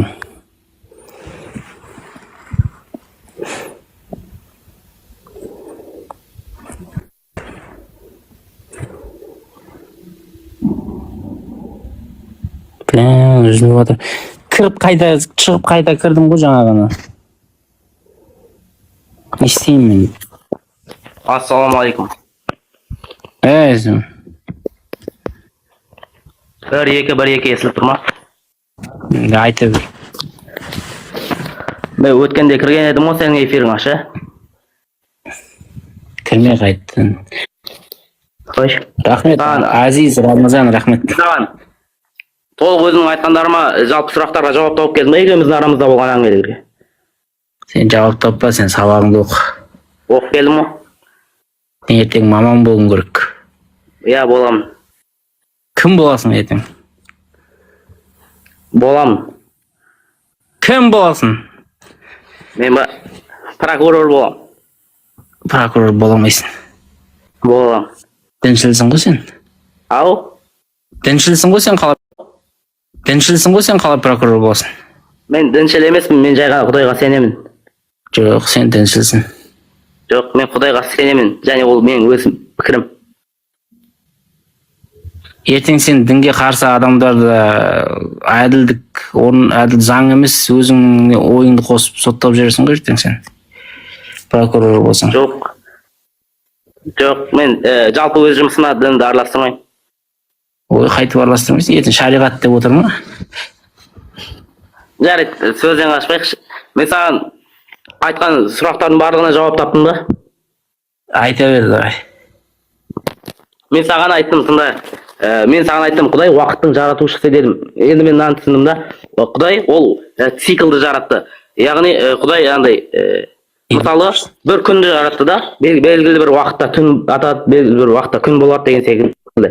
Үзіліп жатыр. Кіріп қайда, шығып қайда кірдім ғой жаңа ғана. Не істеймін мен? Ассалаумағалейкум. bir екі естіліп тұр ма? Айта бер. Мен өткенде кірген едім ғой сенің эфирің ашы. Кірмей қайттың. Қойш. Рахмет, Азиз Рамазан, рахмет. Саған толық өзіңнің айтқандарыма жалпы сұрақтарға жауап тауып келдім. Екеуміздің арамызда болған әңгімелерге. Сен жауап таппа, сен сабағыңды оқы. Оқып келдім ғой. Сен ертең маман болуың керек. Иә, боламын. Кім боласың ертең? Боламын. Кім боласың? Мен прокурор боламын. Прокурор боламайсың. Боламын. Діншілсің ғой сен? Ау? Діншілсің ғой сен қалай? Діншілсің ғой сен қалай прокурор боласың? Мен діншіл емеспін, мен жай ғана Құдайға сенемін. Жоқ, сен діншілсің. Жоқ, мен Құдайға сенемін, және ол менің өз пікірім. Ертең сен дінге қарсы адамдарды әділдік, әділ заң емес, өзің ойыңды қосып соттап жібересің ғой ертең сен. Прокурор болсаң. Жоқ. Жоқ, мен жалпы өз жұмысыма дінді араластырмаймын. Ой, қайтып араластырмайсың, ертең шариғат деп отыр ма? Жарайды, сөзден қашпайықшы. Мен саған айтқан сұрақтардың барлығына жауап таптым да? Айта бер, давай. Мен саған айттым, тыңда. Мен саған айттым, Құдай уақыттың жаратушысы дедім. Енді мен мынаны түсіндім да. Құдай ол циклды жаратты. Яғни Құдай андай мысалы бір күнді жаратты да, белгілі бір уақытта түн атады, белгілі бір уақытта күн болады деген секілді.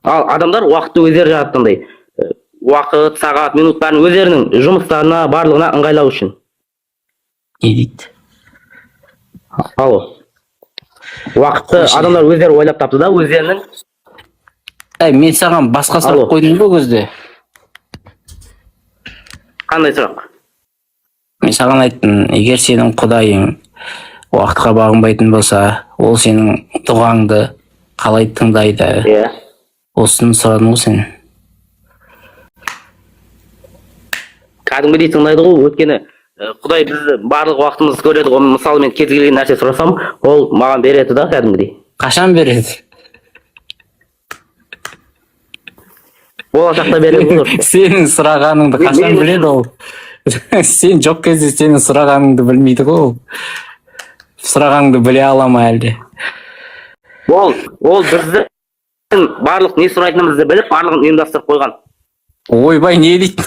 Ал адамдар уақытты өздері жаратқандай. Уақыт, сағат, минуттарын өздерінің жұмыстарына, барлығына ыңғайлау үшін. Не дейді? Алло. Уақытты адамдар өздері ойлап тапты да, өздерінің. Мен саған басқа сұрақ қойдым ғой көзде. Қандай сұрақ? Мен саған айттым, егер сенің Құдайың уақытқа бағынбайтын болса, ол сенің дұғаңды қалай тыңдайды? Иә. Осыны сұрадым ғой сен. Кәдімгідей тыңдайды ғой, өйткені Құдай бізді барлық уақытымызды көреді ғой. Мысалы мен кез келген нәрсе сұрасам, ол маған береді да кәдімгідей. Қашан береді? Болашақта береді ғой. Сенің сұрағаныңды қашан біледі ол? Сен жоқ кезде сенің сұрағаныңды білмейді ғой ол. Сұрағаныңды біле ала ма әлде? Ол біздің барлық не сұрайтынымызды біліп, барлығын ұйымдастырып қойған. Ойбай, не дейді?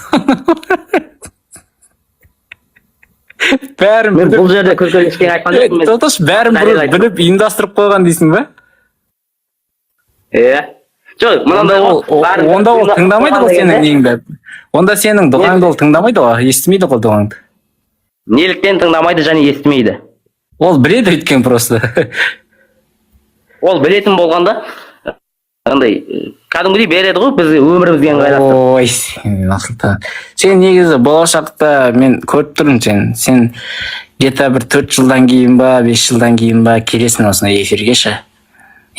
Бәрін мен бұл жерде күлкілі ештеңе айтқан жоқпын. Тоташ, бәрін біліп ұйымдастырып қойған дейсің бе? Иә. Жоқ, мынандай онда ол тыңдамайды ғой сенің неңді. Онда сенің дұғаңды ол тыңдамайды ғой, естімейді ғой дұғаңды. Неліктен тыңдамайды және естімейді? Ол біледі өйткен просто. Ол білетін болғанда, андай кәдімгідей береді ғой, біз өмірімізге ыңғайластырып. Ой, сен ақылды. Сен негізі болашақта мен көріп тұрмын сен где-то бір 4 жылдан кейін ба, 5 жылдан кейін ба келесің осындай эфирге ше.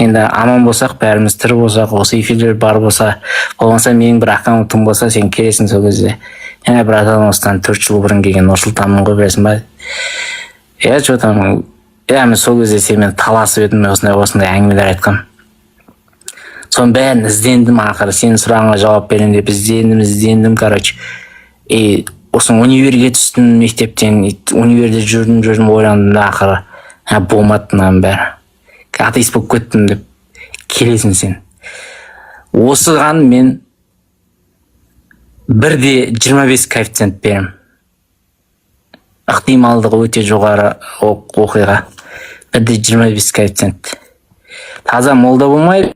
Енді аман болсақ, бәріміз тірі болсақ, осы эфирлер бар болса, болмаса менің бір аккаунтым болса, сен келесің сол кезде. Яғни бір адам осыдан 4 жыл бұрын келген Нұрсұлтанмын ғой, білесің ба? Иә, что там? Иә, мен сол кезде сенімен таласып едім, осындай әңгімелер айтқам. Соның бәрін іздендім ақыры, сенің сұрағыңа жауап беремін деп іздендім, короче. Осы универге түстім мектептен, универде жүрдім, ойландым да ақыры. Болмады мынаның бәрі. Атеист болып кеттім деп келесің сен. Осыған мен бірде 25 коэффициент берем. Ықтималдығы өте жоғары оқиға. Бірде 25 коэффициент. Таза молда болмайды.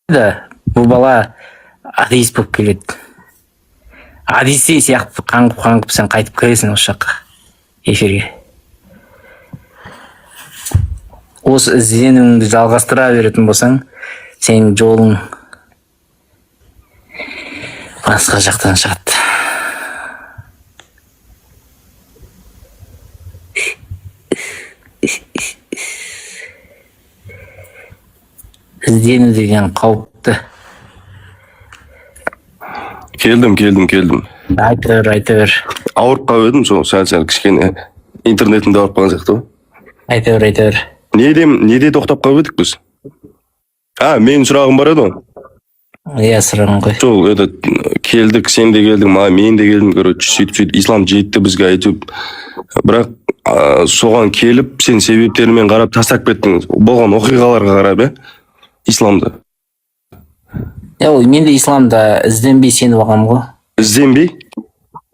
Бұл бала атеист болып келеді. Одиссей сияқты қаңғып сен қайтып кіресің осы жаққа эфирге. Осы ізденуіңді жалғастыра беретін болсаң, сенің жолың басқа жақтан шығады. Іздену деген қауіпті. Келдім. Айта бер. Ауырып қалып едім, сол сәл кішкене интернетімде ауырып қалған сияқты ғой. Айта бер. Неде тоқтап қалып едік біз? Менің сұрағым бар еді ғой. Иә, сұрағын қой. Сол этот келдік, сен де келдің, мен де келдім, короче, сөйтіп ислам жетті бізге әйтеуіп. Бірақ соған келіп, сен себептерімен қарап тастап кеттің. Болған оқиғаларға қарап, исламды. Мен де исламда ізденбей сеніп алғам ғой. Ізденбей?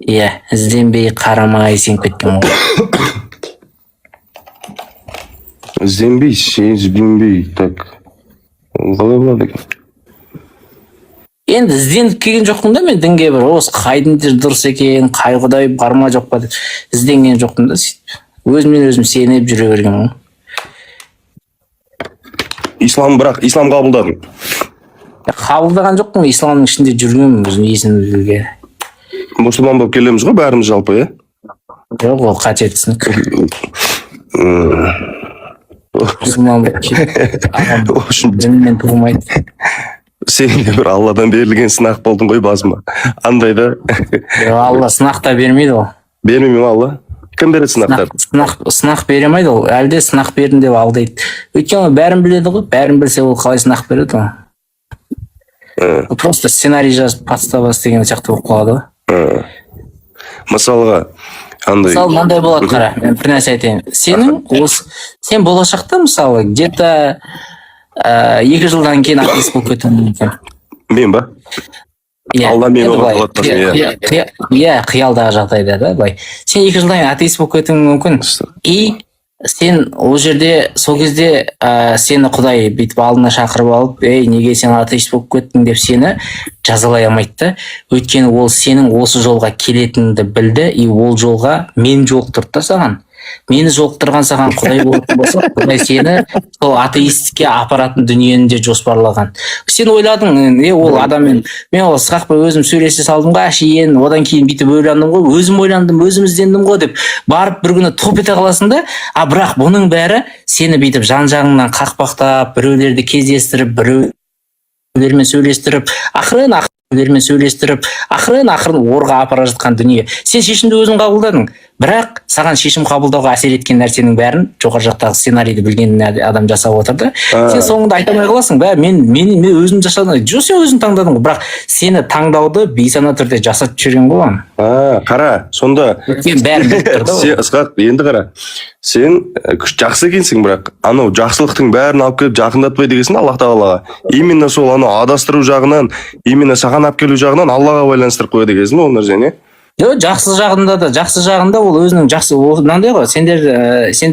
Иә, ізденбей, қарамай сеніп кеткен ғой. Ізденбей, сезбей, так. Қалай болады екен? Енді ізденіп келген жоқпын да, мен дінге бір осы қай діндер дұрыс екен, қай құдай бар ма жоқ па деп ізденген жоқпын да, сөйтіп. Өзіммен өзім сеніп жүре берген ғой. Бірақ ислам қабылдадың. Қабылдаған жоқпын, исламның ішінде жүргенмін өзім есімділіге. Мұсылман болып келеміз ғой, бәріміз жалпы, е? Жоқ, ол қате түсінік. Мұсылман болып келіп, дінмен туылмайды. Сен де бір Алладан берілген сынақ болдың ғой басыма. Андай да. Алла сынақ та бермейді ол. Бермей ме Алла? Кім береді сынақтар? Сынақ беремейді ол. Әлде сынақ бердім деп алдайды. Өйткені бәрін біледі ғой. Бәрін білсе ол қалай сынақ береді ол. Просто сценарий жазып подставасы деген сияқты болып қалады ғой. Мысалға, андай. Мысалы, мынандай болады, қара. Мен бір нәрсе айтайын. Сен болашақта мысалы где-то 2 жылдан кейін атеист болып кетуің мүмкін. Мен ба? Алла мені оғатпасын. Иә, қиялдағы жағдайда да, былай. Сен 2 жылдан кейін атеист болып кетуің мүмкін. И сен ол жерде, сол кезде сені Құдай бүйтіп алдына шақырып алып, неге сен атеист болып кеттің деп сені жазалай алмайды да. Өйткені ол сенің осы жолға келетініңді білді, и ол жолға мен жолықтырды да саған. Мені жолықтырған саған Құдай болатын болса, Құдай сені сол атеистікке апаратын дүниені де жоспарлаған. Сен ойладың, ол адаммен, мен ол Ысқақпен өзім сөйлесе салдым ғой, әшейін, одан кейін бүйтіп ойландым ғой, өзім ойландым, өзім іздендім ғой деп барып бір күні топ ете қаласың да, бірақ бұның бәрі сені бүйтіп жан-жағыңнан қақпақтап, біреулерді кездестіріп, біреулермен сөйлестіріп, ақырын орға апара жатқан дүние. Сен шешімді өзің қабылдадың. Бірақ саған шешім қабылдауға әсер еткен нәрсенің бәрін жоғары жақтағы сценарийді білген адам жасап отырды. Сен соңында айта алмай қаласың, мен өзім жасадым. Жоқ, сен өзің таңдадың ғой, бірақ сені таңдауды бейсана түрде жасап жүрген ғой. Қара, сонда Ысқақ, енді қара. Сен жақсы екенсің, бірақ анау жақсылықтың бәрін алып келіп жақындатпай дегенсің Аллах тағалаға. Именно сол анау адастыру жағынан, именно саған алып келу жағынан Аллаға байланыстырып қояды екенсің ол нәрсені. Жоқ, жақсы жағында ол өзінің жақсы, мынандай ғой, сендер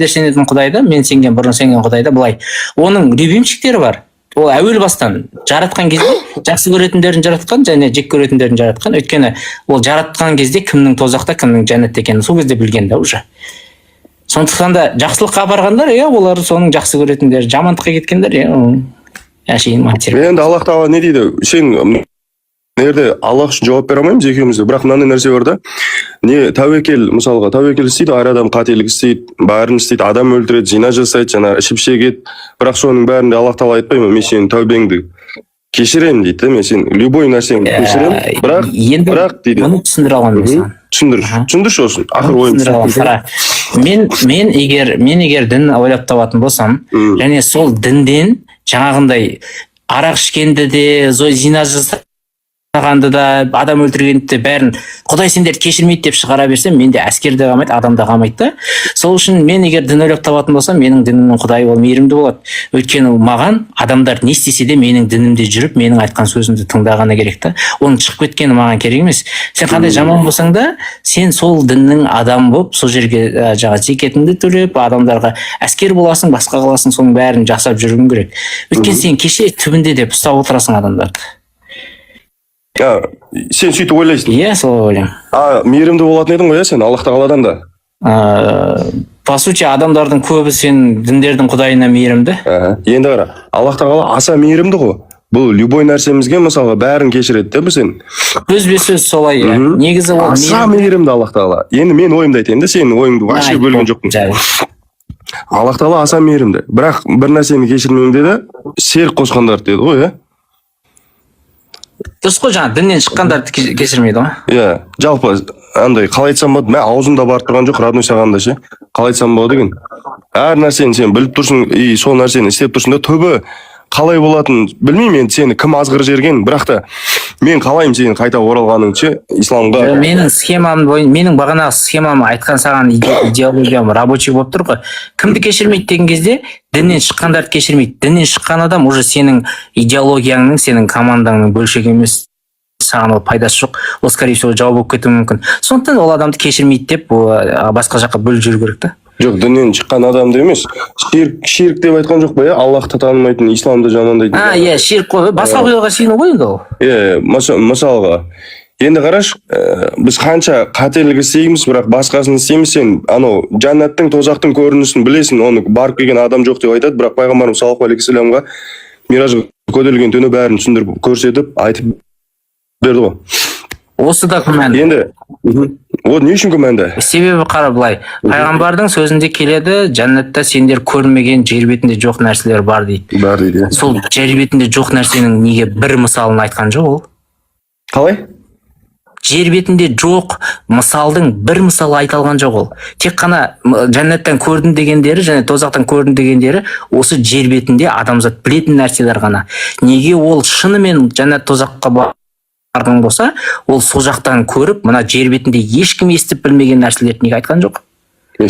сенетін Құдайда, мен сенген бұрын сенген Құдайда былай. Оның любимчиктері бар. Ол әуел бастан жаратқан кезде жақсы көретіндерін жаратқан және жек көретіндерін жаратқан. Өйткені ол жаратқан кезде кімнің тозақта, кімнің жәннетте екенін сол кезде білген да уже. Сондықтан да жақсылыққа апарғандар, олар соның жақсы көретіндер, жамандыққа кеткендер, әшейін материал. Енді Аллах тағала не дейді? Сен Нерде Аллах үшін жауап бере алмаймыз екеумізде, бірақ мынандай нәрсе бар да. Тәуекел, мысалға, тәуекел істейді, әр адам қателік істейді, бәрін істейді, адам өлтіреді, зина жасайды, жаңа ішіп шегеді. Бірақ соның бәрінде Аллах тағала айтпаймын, мен сенің тәубеңді кешіремін дейді, мен сен любой нәрсені кешіремін, бірақ дейді. Мұны түсіндіре аламын мен. Түсіндірші olsun. Ақыр ойым. Мен егер дін ойлап табатын болсам, және сол дінден жаңағындай арақ ішкенді де, зина жасағанды да, адам өлтіргенді де бәрін Құдай сендерді кешірмейді деп шығара берсем, менде әскер де қалмайды, адам да қалмайды да. Сол үшін мен егер дін ойлап табатын болсам, менің дінімнің Құдайы ол мейірімді болады. Өйткені маған адамдар не істесе де менің дінімде жүріп, менің айтқан сөзімді тыңдағаны керек та. Оның шығып кеткені маған керек емес. Сен қандай жаман болсаң да, сен сол діннің адам болып, сол жерге жаңа зекетіңді төлеп, адамдарға әскер боласың, басқа қаласың, соның бәрін жасап жүргің керек. Өйткені сен кеше түбінде деп ұстап отырасың адамдарды. Сен сөйтіп ойлайсың. Иә, солай ойлаймын. Мейірімді болатын едің ғой, сен Аллах тағаладан да. По сути, адамдардың көбі сен діндердің Құдайына мейірімді. Енді қара, Аллах тағала аса мейірімді ғой. Бұл любой нәрсемізге мысалға бәрін кешіреді де сен. Сөзбе-сөз солай. Негізі ол аса мейірімді Аллах тағала. Енді мен ойымды айтайын да, сенің ойыңды вообще бөлген жоқпын. Аллах тағала аса мейірімді. Бірақ бір нәрсені кешірмеймін деді, серік қосқандар деді ғой, дұрыс қой, жаңа діннен шыққандарды кешірмейді ғой. Жалпы андай қалай айтсам болады, мен аузымда барып тұрған жоқ, родной сағанда ше. Қалай айтсам болады деген. Әр нәрсені сен біліп тұрсың, и сол нәрсені істеп тұрсың да, түбі қалай болатынын білмеймін енді сені кім азғыр жерген, бірақ та мен қалаймын сенің қайта оралғаныңша исламға. Менің схемам бойынша, менің бағанағы схемам айтқан саған идеологиям рабочий болып тұр ғой. Кімді кешірмейді деген кезде діннен шыққандарды кешірмейді. Діннен шыққан адам уже сенің идеологияңның, сенің командаңның бөлшегі емес. Саған ол пайдасы жоқ. Ол, скорее всего, жауап болып кетуі мүмкін. Сондықтан ол адамды кешірмейді деп басқа жаққа бөліп жүру керек та. Жоқ, діннен шыққан адамды емес. Ширк деп айтқан жоқ па, иә? Аллахты танымайтын, исламды жамандайтын. Иә, ширк қой. Басқа құдайға сыйыну ғой енді ол. Мысалға, енді қараш, біз қанша қателік істейміз, бірақ басқасын істейміз, сен анау жәннаттың, тозақтың көрінісін білесің, оны барып келген адам жоқ деп айтады, бірақ пайғамбарымыз саллаллаху алейхи вассаламға миражға көтерілген түні бәрін түсіндіріп, көрсетіп, айтып берді ғой. Осы да күмәнді. Енді, ол не үшін күмәнді? Себебі қара былай. Пайғамбардың сөзінде келеді, жәннатта сендер көрмеген жер бетінде жоқ нәрселер бар дейді. Бар дейді. Сол жер бетінде жоқ нәрсенің неге бір мысалын айтқан жоқ ол? Қалай? Жер бетінде жоқ мысалдың бір мысалы айталған жоқ ол. Тек қана жәннаттан көрдім дегендері және тозақтан көрдім дегендері осы жер бетінде адамзат білетін нәрселер ғана. Неге ол шынымен жәннат тозаққа барған болса, ол сол жақтан көріп, мына жер бетінде ешкім естіп білмеген нәрселерді неге айтқан жоқ? Мен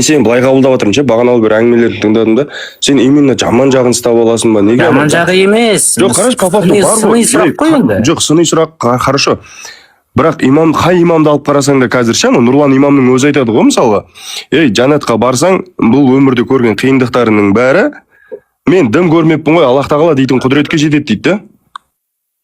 сені былай қабылдап отырмын ше, бағаналы бір әңгімелерді тыңдадым да, сен именно жаман жағын ұстап аласың ба? Неге? Жаман жағы емес. Жоқ, қараш, папаптың бар ғой. Сыни сұрақ қой енді. Жоқ, сыни сұрақ, хорошо. Бірақ қай имамды алып қарасаң да қазір ше, Нұрлан имамның өзі айтады ғой, мысалға. Жәннатқа барсаң, бұл өмірде көрген қиындықтарының бәрі, мен дым көрмеппін ғой, Аллах тағала дейтін құдіретке жетеді дейді да.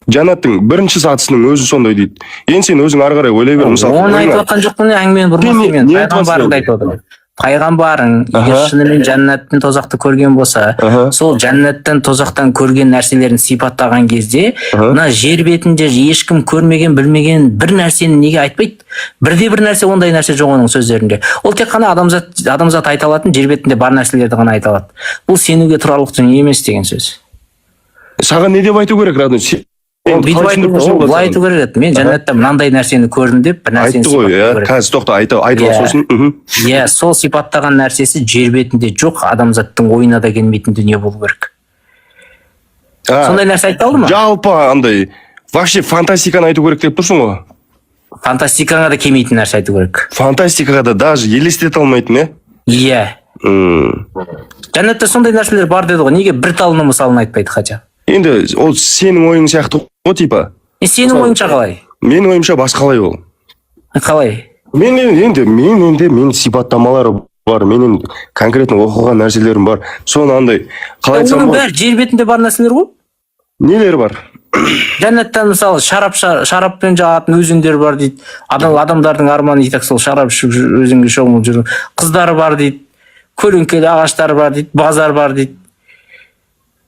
Жәннаттың бірінші сатысының өзі сондай дейді. Енді сен өзің ары қарай ойлай бер, мысалы. Оны айтып отқан жоқпын, әңгімені бұрмасымен. Пайғамбарыңды айтып отырмын. Пайғамбарың егер шынымен жәннаттың тозақты көрген болса, сол жәннаттан тозақтан көрген нәрселерін сипаттаған кезде, мына жер бетінде ешкім көрмеген, білмеген бір нәрсені неге айтпайды? Бірде бір нәрсе, ондай нәрсе жоқ оның сөздерінде. Ол тек қана адамзат айта алатын, жер бетінде бар нәрселерді ғана айта алады. Бұл сенуге тұрарлық дүние емес деген сөз. Саған не деп айту керек, Радон? Былай айту керек еді. Мен жәннатта мынандай нәрсені көрдім деп бір нәрсені сипаттау керек. Қазір тоқта айтып сосын. Иә, сол сипаттаған нәрсесі жер бетінде жоқ, адамзаттың ойына да келмейтін дүние болу керек. Сондай нәрсе айтылды ма? Жалпы андай вообще фантастиканы айту керек деп тұрсың ғой. Фантастикаға да келмейтін нәрсе айту керек. Фантастикаға да даже елестете алмайтын, иә? Жәннатта сондай нәрселер бар деді ғой. Неге бір талының мысалын айтпайды хотя? Енді ол сенің ойың сияқты ғой, типа. Сенің ойыңша қалай? Менің ойымша басқалай ол. Қалай? Мен сипаттамалары бар, менің конкретно оқыған нәрселерім бар. Соны андай қалай айтсам оның бәрі жер бетінде бар нәрселер ғой? Нелер бар? Жәннаттан мысалы шараппен жағатын өзендер бар дейді. Адамдардың арманы етек сол шарап ішіп өзенге шомылып жүру. Қыздары бар дейді. Көлеңкелі ағаштар бар дейді. Базар бар дейді.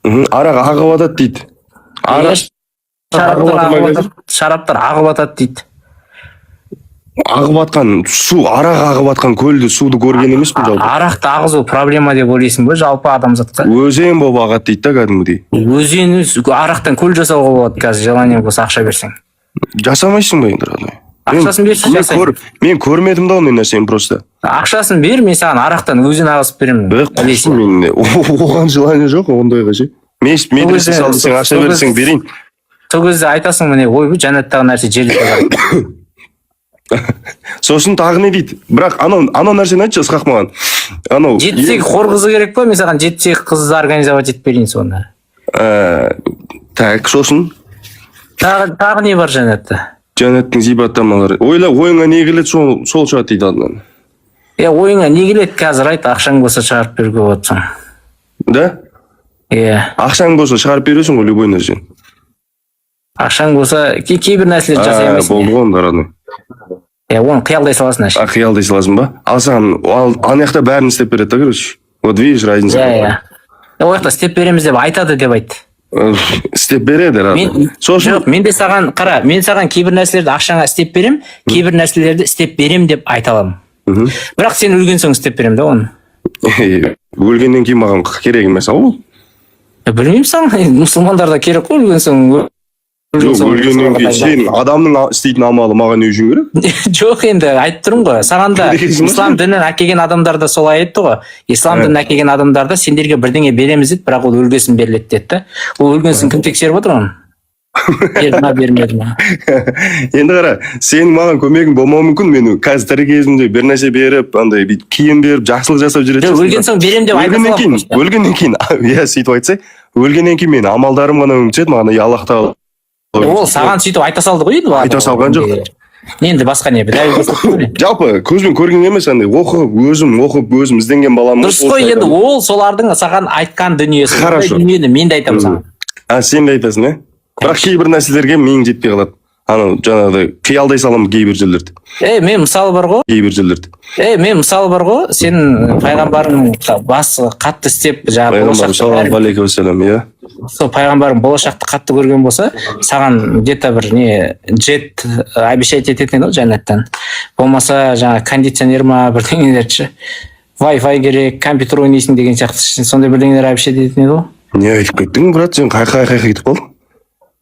Арақ ағып атады дейді. Шараптар ағып атады дейді. Ағып атқан су, арақ ағып атқан көлді, суды көрген емес пе жалпы? Арақты ағызу проблема деп ойлайсың ба жалпы адамзатқа? Өзен болып ағады дейді да кәдімгідей. Өзен арақтан көл жасауға болады қазір, желание болса ақша берсең. Жасамайсың ба енді? Ақшасын берші жасайын. Мен көрмедім да ондай нәрсені просто. Ақшасын бер, мен саған арақтан өзен ағызып беремін. Оған желание жоқ ондайға ше. Медресе салды, сен ақша берсең берейін. Сол кезде айтасың міне, ойбай жәннаттағы нәрсе жерде бар. Сосын тағы не дейді? Бірақ анау нәрсені айтшы, ысқақ маған. Жетсек хор қызы керек па? Мен саған жетсек қызды организовать етіп берейін соны. Так, сосын? Тағы не бар жәннатта? Жәннаттың сипаттамалары. Ойыңа не келеді, сол шығады дейді алдынан. Ойыңа не келеді қазір айт, ақшаң болса шығарып беруге отырсың. Да? Иә. Ақшаң болса шығарып бересің ғой, любой нәрсені. Ақшаң болса, кейбір нәрселер жасай емесің. Болды ғой онда, родной. Оны қиялдай саласың әші. Қиялдай саласың ба? Ал саған, анаяқта бәрін істеп береді, да, короче. Вот видишь разницу. Иә. Ояқта істеп береміз деп айтады деп айт. Істеп береді, родной. Жоқ, мен де саған, қара, мен саған кейбір нәрселерді ақшаңа істеп берем, кейбір нәрселерді істеп берем деп айта аламын. Бірақ сен өлген соң істеп берем да оны. Өлгеннен кейін маған керек емес, ау? Білмеймін саған, мұсылмандарда керек қой өлген соң Жоқ, өлгеннен кейін сен адамның істейтін амалы маған не үшін керек? Жоқ, енді айтып тұрмын ғой. Саған да ислам дінін әкелген адамдар да солай айтты ғой. Ислам дінін әкелген адамдар да сендерге бірдеңе береміз деді, бірақ ол өлгесін беріледі деді да. Ол өлгесін кім тексеріп отыр оны? Берді ма, бермеді ма? Енді қара, сенің маған көмегің болмауы мүмкін. Мен қазір тірі кезімде бір нәрсе беріп, андай киім беріп, жақсылық жасап жүретін. Өлген соң берем деп айта саламын. Өлгеннен кейін, иә, сөйтіп айтсай, өлгеннен кейін мен амалдарым ғана өміршеді, маған Аллах тағала. Ол саған сөйтіп айта салды ғой енді. Айта салған жоқ. Енді басқа не Жалпы көзбен көрген емес, андай оқып, өзім ізденген балам. дұрыс қой, енді ол солардың саған айтқан дүниесі. Хорошо. Дүниені мен де айтамын саған. Сен де айтасың, иә? Бірақ кейбір нәрселерге мен жетпей қалады. Анау жаңағыдай қиялдай саламын кейбір жерлерді. Мен мысалы бар ғой. Кейбір жерлерді. Мен мысалы бар ғой, сен пайғамбарың басы қатты істеп, Пайғамбар саллаллаху алейхи уассалам, иә. сол пайғамбарың болашақты қатты көрген болса, саған где-то бір не джет обещать ететін еді жәннаттан. Болмаса жаңа кондиционер ма бірдеңелерші. Wi-Fi керек, компьютер ойнайсың деген сияқты сондай бірдеңелер обещать ететін еді ғой. Не айтып кеттің, брат, сен қай кетіп қалдың?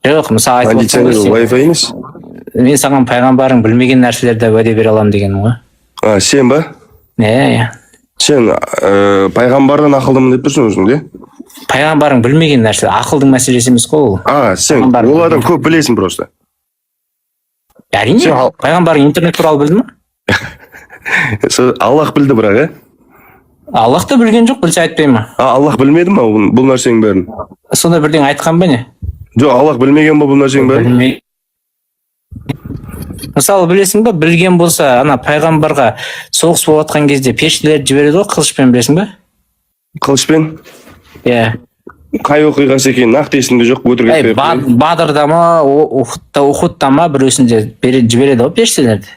Жоқ, мысалы айтып Кондиционер Wi-Fi емес. Мен саған пайғамбарың білмеген нәрселерді уәде бере аламын дегенім ғой. Сен ба? Иә. Сен пайғамбардан ақылдымын деп тұрсың өзің, де? Пайғамбарың білмеген нәрсе, ақылдың мәселесі емес қой ол. Сен олардан көп білесің просто. Әрине, пайғамбарың интернет туралы білді ма? Аллах білді бірақ, иә? Аллах та білген жоқ, білсе айтпай ма? Аллах білмеді ма бұл нәрсенің бәрін? Сонда бірдеңе айтқан ба не? Жоқ, Аллах білмеген ба бұл нәрсенің бәрін? Мысалы білесің ба, білген болса, ана пайғамбарға соғыс болып жатқан кезде періштелерді жібереді ғой, қылышпен, білесің ба? Қылышпен? Иә. Қай оқиғасы екен, нақты есімде жоқ, өтірік айтпай. Бадырда ма, Ухудта ма біреусінде жібереді ғой періштелерді.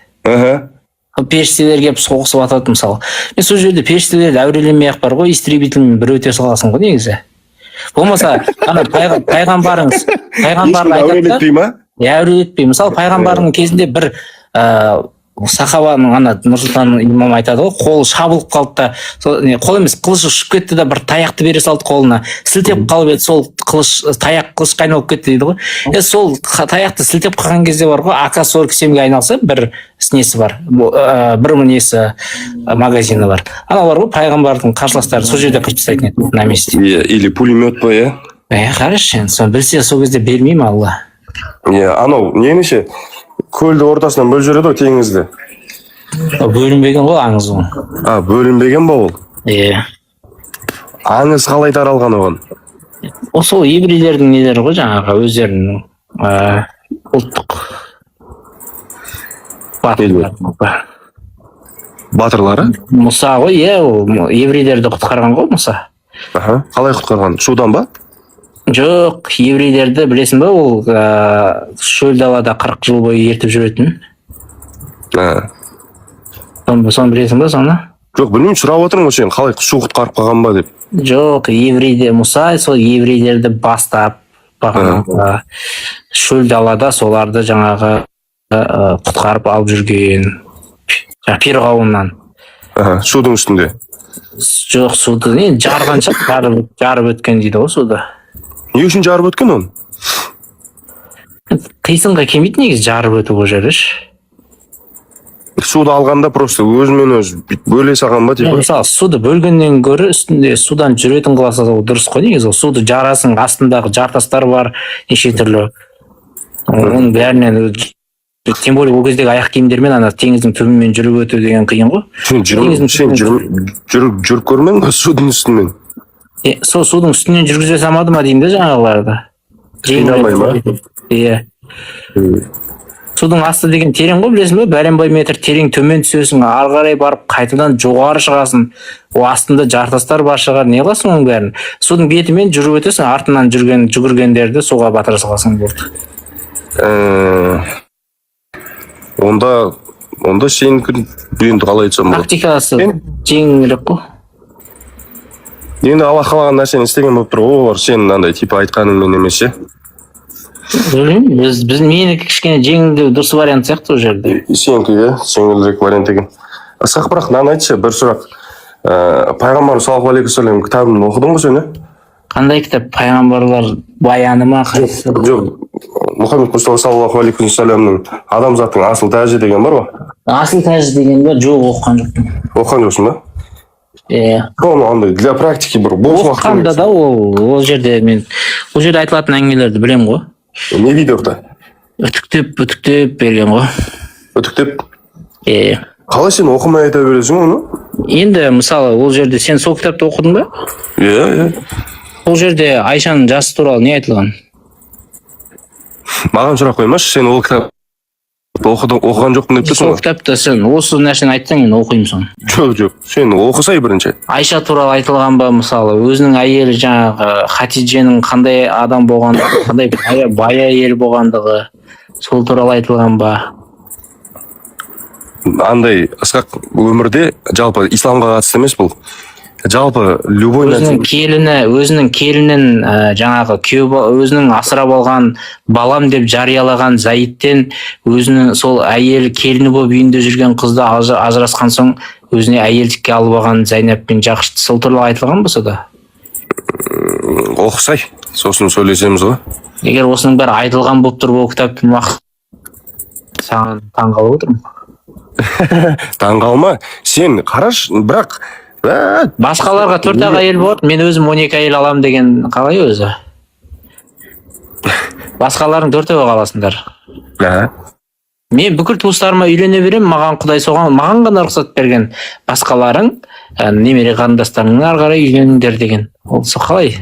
Періштелер келіп соғысып атады мысалы. Мен сол жерде періштелерді әурелемей-ақ бар ғой, истребительмен бір өте саласың ғой негізі. Болмаса, ана пайғамбарыңыз әурелетпей ма? Әурелетпей. Мысалы, пайғамбарының кезінде бір сахабаның ана Нұрсұлтан имам айтады ғой, қолы шабылып қалды да, қол емес, қылыш ұшып кетті да, бір таяқты бере салды қолына, сілтеп қалып еді, сол таяқ қылышқа айналып кетті дейді ғой. Сол таяқты сілтеп қалған кезде бар ғой, АК-47-ге айналса бір несі бар, бір несі магазині бар. Ана бар ғой, пайғамбардың қарсыластары сол жерде қырып тастайтын еді на месте. Или пулемет па, иә? Қарашы, соны білсе сол кезде бермей ма Алла? Анау немесе көлді ортасынан бөліп жүреді ғой, теңізді. Бөлінбеген ғой аңыз ол. Бөлінбеген ба ол? Иә. Аңыз қалай таралған оған? Сол еврейлердің нелері ғой, жаңағы өздерінің ұлттық батырлары? Мұса ғой, иә, ол еврейлерді құтқарған ғой Мұса. Қалай құтқарған? Судан ба? Жоқ, еврейлерді білесің ба, ол шөл далада 40 жыл бойы ертіп жүретін. Соны білесің ба, соны? Жоқ, білмеймін, сұрап отырмын ғой сен, қалай су құтқарып қалған ба деп. Жоқ, еврейде Мұса сол еврейлерді бастап, шөл далада соларды жаңағы құтқарып алып жүрген Фирғауыннан. Судың үстінде? Жоқ, суды жарғанша жарып өткен дейді ғой суды. Не үшін жарып өткен оны? Қисынға келмейді негізі жарып өтіп ол жерде. Суды алғанда просто өзімен өзі бөле салған ба деп? Мысалы, суды бөлгеннен гөрі үстінде судан жүретін қыласа ол дұрыс қой негізі. Суды жарасың, астындағы жартастар бар, неше түрлі. Оның бәрінен тем более ол кездегі аяқ киімдермен ана теңіздің түбімен жүріп өту деген қиын ғой. Сен жүріп көрмедің ба судың үстімен? Сол судың үстінен жүргізе салмады ма деймін де жаңағыларды. Қиналмай ма? Иә. Судың асты деген терең ғой, білесің бе? Бәленбай метр терең төмен түсесің, ары қарай барып қайтадан жоғары шығасың. О астында жартастар бар шығар, не қыласың оның бәрін? Судың бетімен жүріп өтесің, артынан жүгіргендерді суға батыра саласың болды. Онда сенікі енді қалай айтсам болады? Практикасы жеңілірек қой. Енді Аллах қалаған нәрсені істеген болып тұр ғой, олар сенің андай типа айтқаныңмен емес, ше? Білмеймін, біз менікі кішкене жеңілдеу дұрыс вариант сияқты ол жерде. Сенікі, иә, жеңілірек вариант екен. Асқақ, бірақ мынаны айтшы, бір сұрақ. Пайғамбар саллаллаху алейхи уассалам кітабын оқыдың ғой сен, Қандай кітап? Пайғамбарлар баяны ма? Жоқ, Мұхаммед Мұстафа саллаллаху алейхи вассаламның адамзаттың асыл тәжі деген бар ба? Асыл тәжі деген бар, жоқ оқыған жоқпын. Оқыған жоқсың ба? Оны андай для практики бір бос уақыт. Оқығанда да ол жерде мен ол жерде айтылатын әңгімелерді білемін ғой. Не дейді орта? Үтіктеп берген ғой. Үтіктеп? Қалай сен оқымай айта бересің оны? Енді мысалы ол жерде сен сол кітапты оқыдың ба? Иә. Ол жерде Айшаның жасы туралы не айтылған? Маған сұрақ қоймашы, сен ол кітап оқыған жоқпын деп тұрсың Сол ғой. кітапта сен осы нәрсені айтсаң мен оқимын соны. Жоқ, сен оқысай бірінші. Айша туралы айтылған ба, мысалы өзінің әйелі жаңағы Хатидженің қандай адам болғандығы, қандай бай әйел болғандығы, сол туралы айтылған ба? Андай ысқақ өмірде жалпы исламға қатысты емес бұл. Жалпы любой өзінің келінін жаңағы өзінің асырап алған балам деп жариялаған Заидтен өзінің сол әйел келіні болып үйінде жүрген қызды ажырасқан соң өзіне әйелдікке алып алған Зайнаппен жақшыты, сол туралы айтылған болса да оқысай, сосын сөйлесеміз ғой. Егер осының бәрі айтылған болып тұр, бұл кітаптың саған таңғалып отырмын. Таңғалма, сен қараш, бірақ басқаларға 4 әйел болады, мен өзім 12 әйел алам деген қалай өзі? Басқалардың 4-еуі қаласыңдар. Мен бүкіл туыстарыма үйлене берем, маған Құдай соған, маған ғана рұқсат берген. Басқаларың немере қарындастарыңның ары қарай үйленіңдер деген. Ол қалай?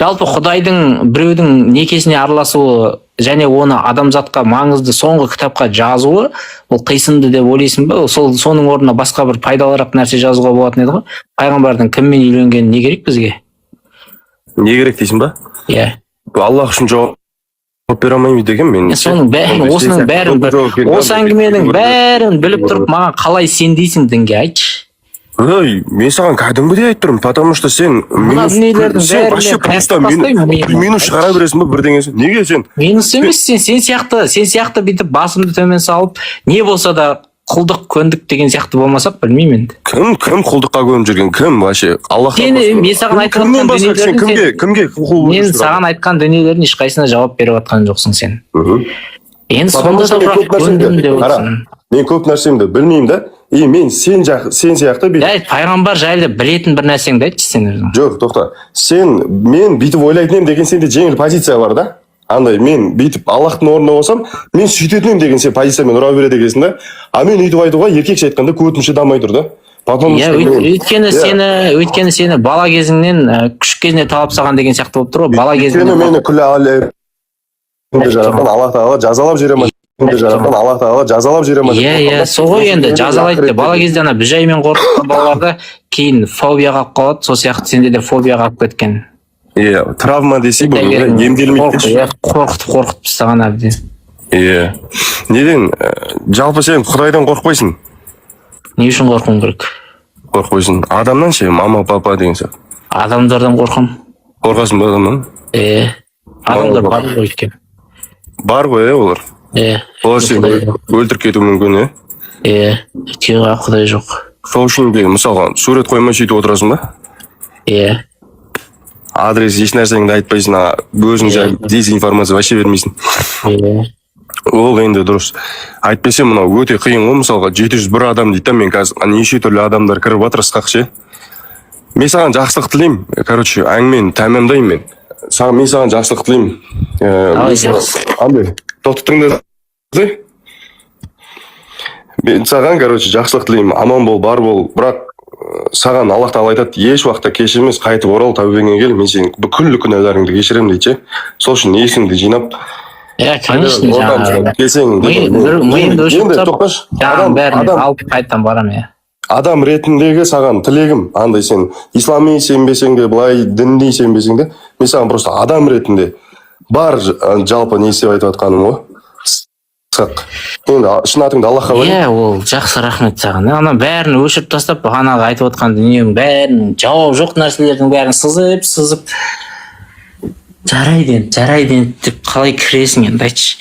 Жалпы Құдайдың біреудің некесіне араласуы және оны адамзатқа маңызды соңғы кітапқа жазуы, ол қисынды деп ойлайсың ба? Соның орнына басқа бір пайдалырақ нәрсе жазуға болатын еді ғой. Пайғамбардың кіммен үйленгені не керек бізге? Не керек дейсің ба? Иә. Аллах үшін жауап бере алмаймын деген мен. Осының бәрін, осы әңгіменің бәрін біліп тұрып, маған қалай сен дейсің дінге, айтшы. Мен саған кәдімгідей айтып тұрмын, потому что сен минус шығара бересің ба бірдеңесі? Неге сен? Минус емес, сен сияқты бүйтіп басымды төмен салып, не болса да құлдық көндік деген сияқты болмасақ, білмеймін енді. Кім құлдыққа көніп жүрген? Кім вообще? Мен саған айтқан дүниелердің ешқайсына жауап беріп жатқан жоқсың сен. Енді сонда да бірақ көндім деп отырсың. Мен көп нәрсемді білмеймін да. Мен сен сияқты бүйтіп. Пайғамбар жайлы білетін бір нәрсеңді айтшы сен өзің. Жоқ, тоқта. Мен бүйтіп ойлайтын едім деген сенде жеңіл позиция бар да. Андай мен бүйтіп Аллахтың орнында болсам, мен сөйтетін едім деген сен позициямен ұра береді екенсің да. А мен өйтіп айтуға еркекше айтқанда көтінше дамай тұр да. Өйткені сені бала кезіңнен күшік кезіне талап салған деген сияқты болып тұр ғой. Бала кезіңнен мені күллі Аллах тағала жазалап жүре ма? Иә, сол ғой енді жазалайды деп. Бала кезде ана бүжаймен қорқытқан балаларда кейін фобия қалып қалады, сол сияқты сенде де фобия қалып кеткен. Иә, травма десе бұл емделмейді. Қорқытып тастаған әбден. Иә. Неден жалпы сен Құдайдан қорықпайсың? Не үшін қорқуым керек? Қорықпайсың. Адамнан ше, мама, папа деген сияқты. Адамдардан қорқам. Қорқасың ба адамнан? Адамдар бар ғой өйткені. Бар ғой, олар. Олар сен өлтіріп кетуі мүмкін, өйткені Құдай жоқ. Сол үшін де мысалға сурет қоймай сөйтіп отырасың ба? Адрес еш нәрсеңді айтпайсың, өзің жай дезинформация вообще бермейсің. Ол енді дұрыс. Айтпесе мынау өте қиын ғой, мысалға 701 адам дейді, мен қазір неше түрлі адамдар кіріп жатыр ысқақ ше. Мен саған жақсылық тілеймін. Короче, әңгімені тәмамдаймын мен. Мен саған жақсылық тілеймін. Андай, тоқтыңды. Мен саған, короче, жақсылық тілеймін. Аман бол, бар бол. Бірақ саған Аллах тағала айтады, еш уақытта кеш емес, қайтып орал, тәубеңе кел, мен сенің бүкіл күнәларыңды кешіремін дейді. Сол үшін есіңді жинап, конечно, миымды өшіп жаңағы бәрін алып қайттан барам. Адам ретіндегі саған тілегім, андай сен ислами сенбесең де, былай дінді сенбесең де, мен саған просто адам ретінде бар жалпы не істеп айтып атқаным ғой. Енді шын атыңды Аллахқа қойып. Ол жақсы, рахмет саған. Ана бәрін өшіріп тастап, бағанағы айтып отқан дүниенің бәрін, жауап жоқ нәрселердің бәрін сызып жарайды деп қалай кіресің енді, айтшы.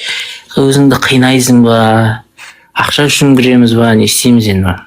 Өзіңді қинайсың ба, ақша үшін кіреміз ба, не істейміз енді?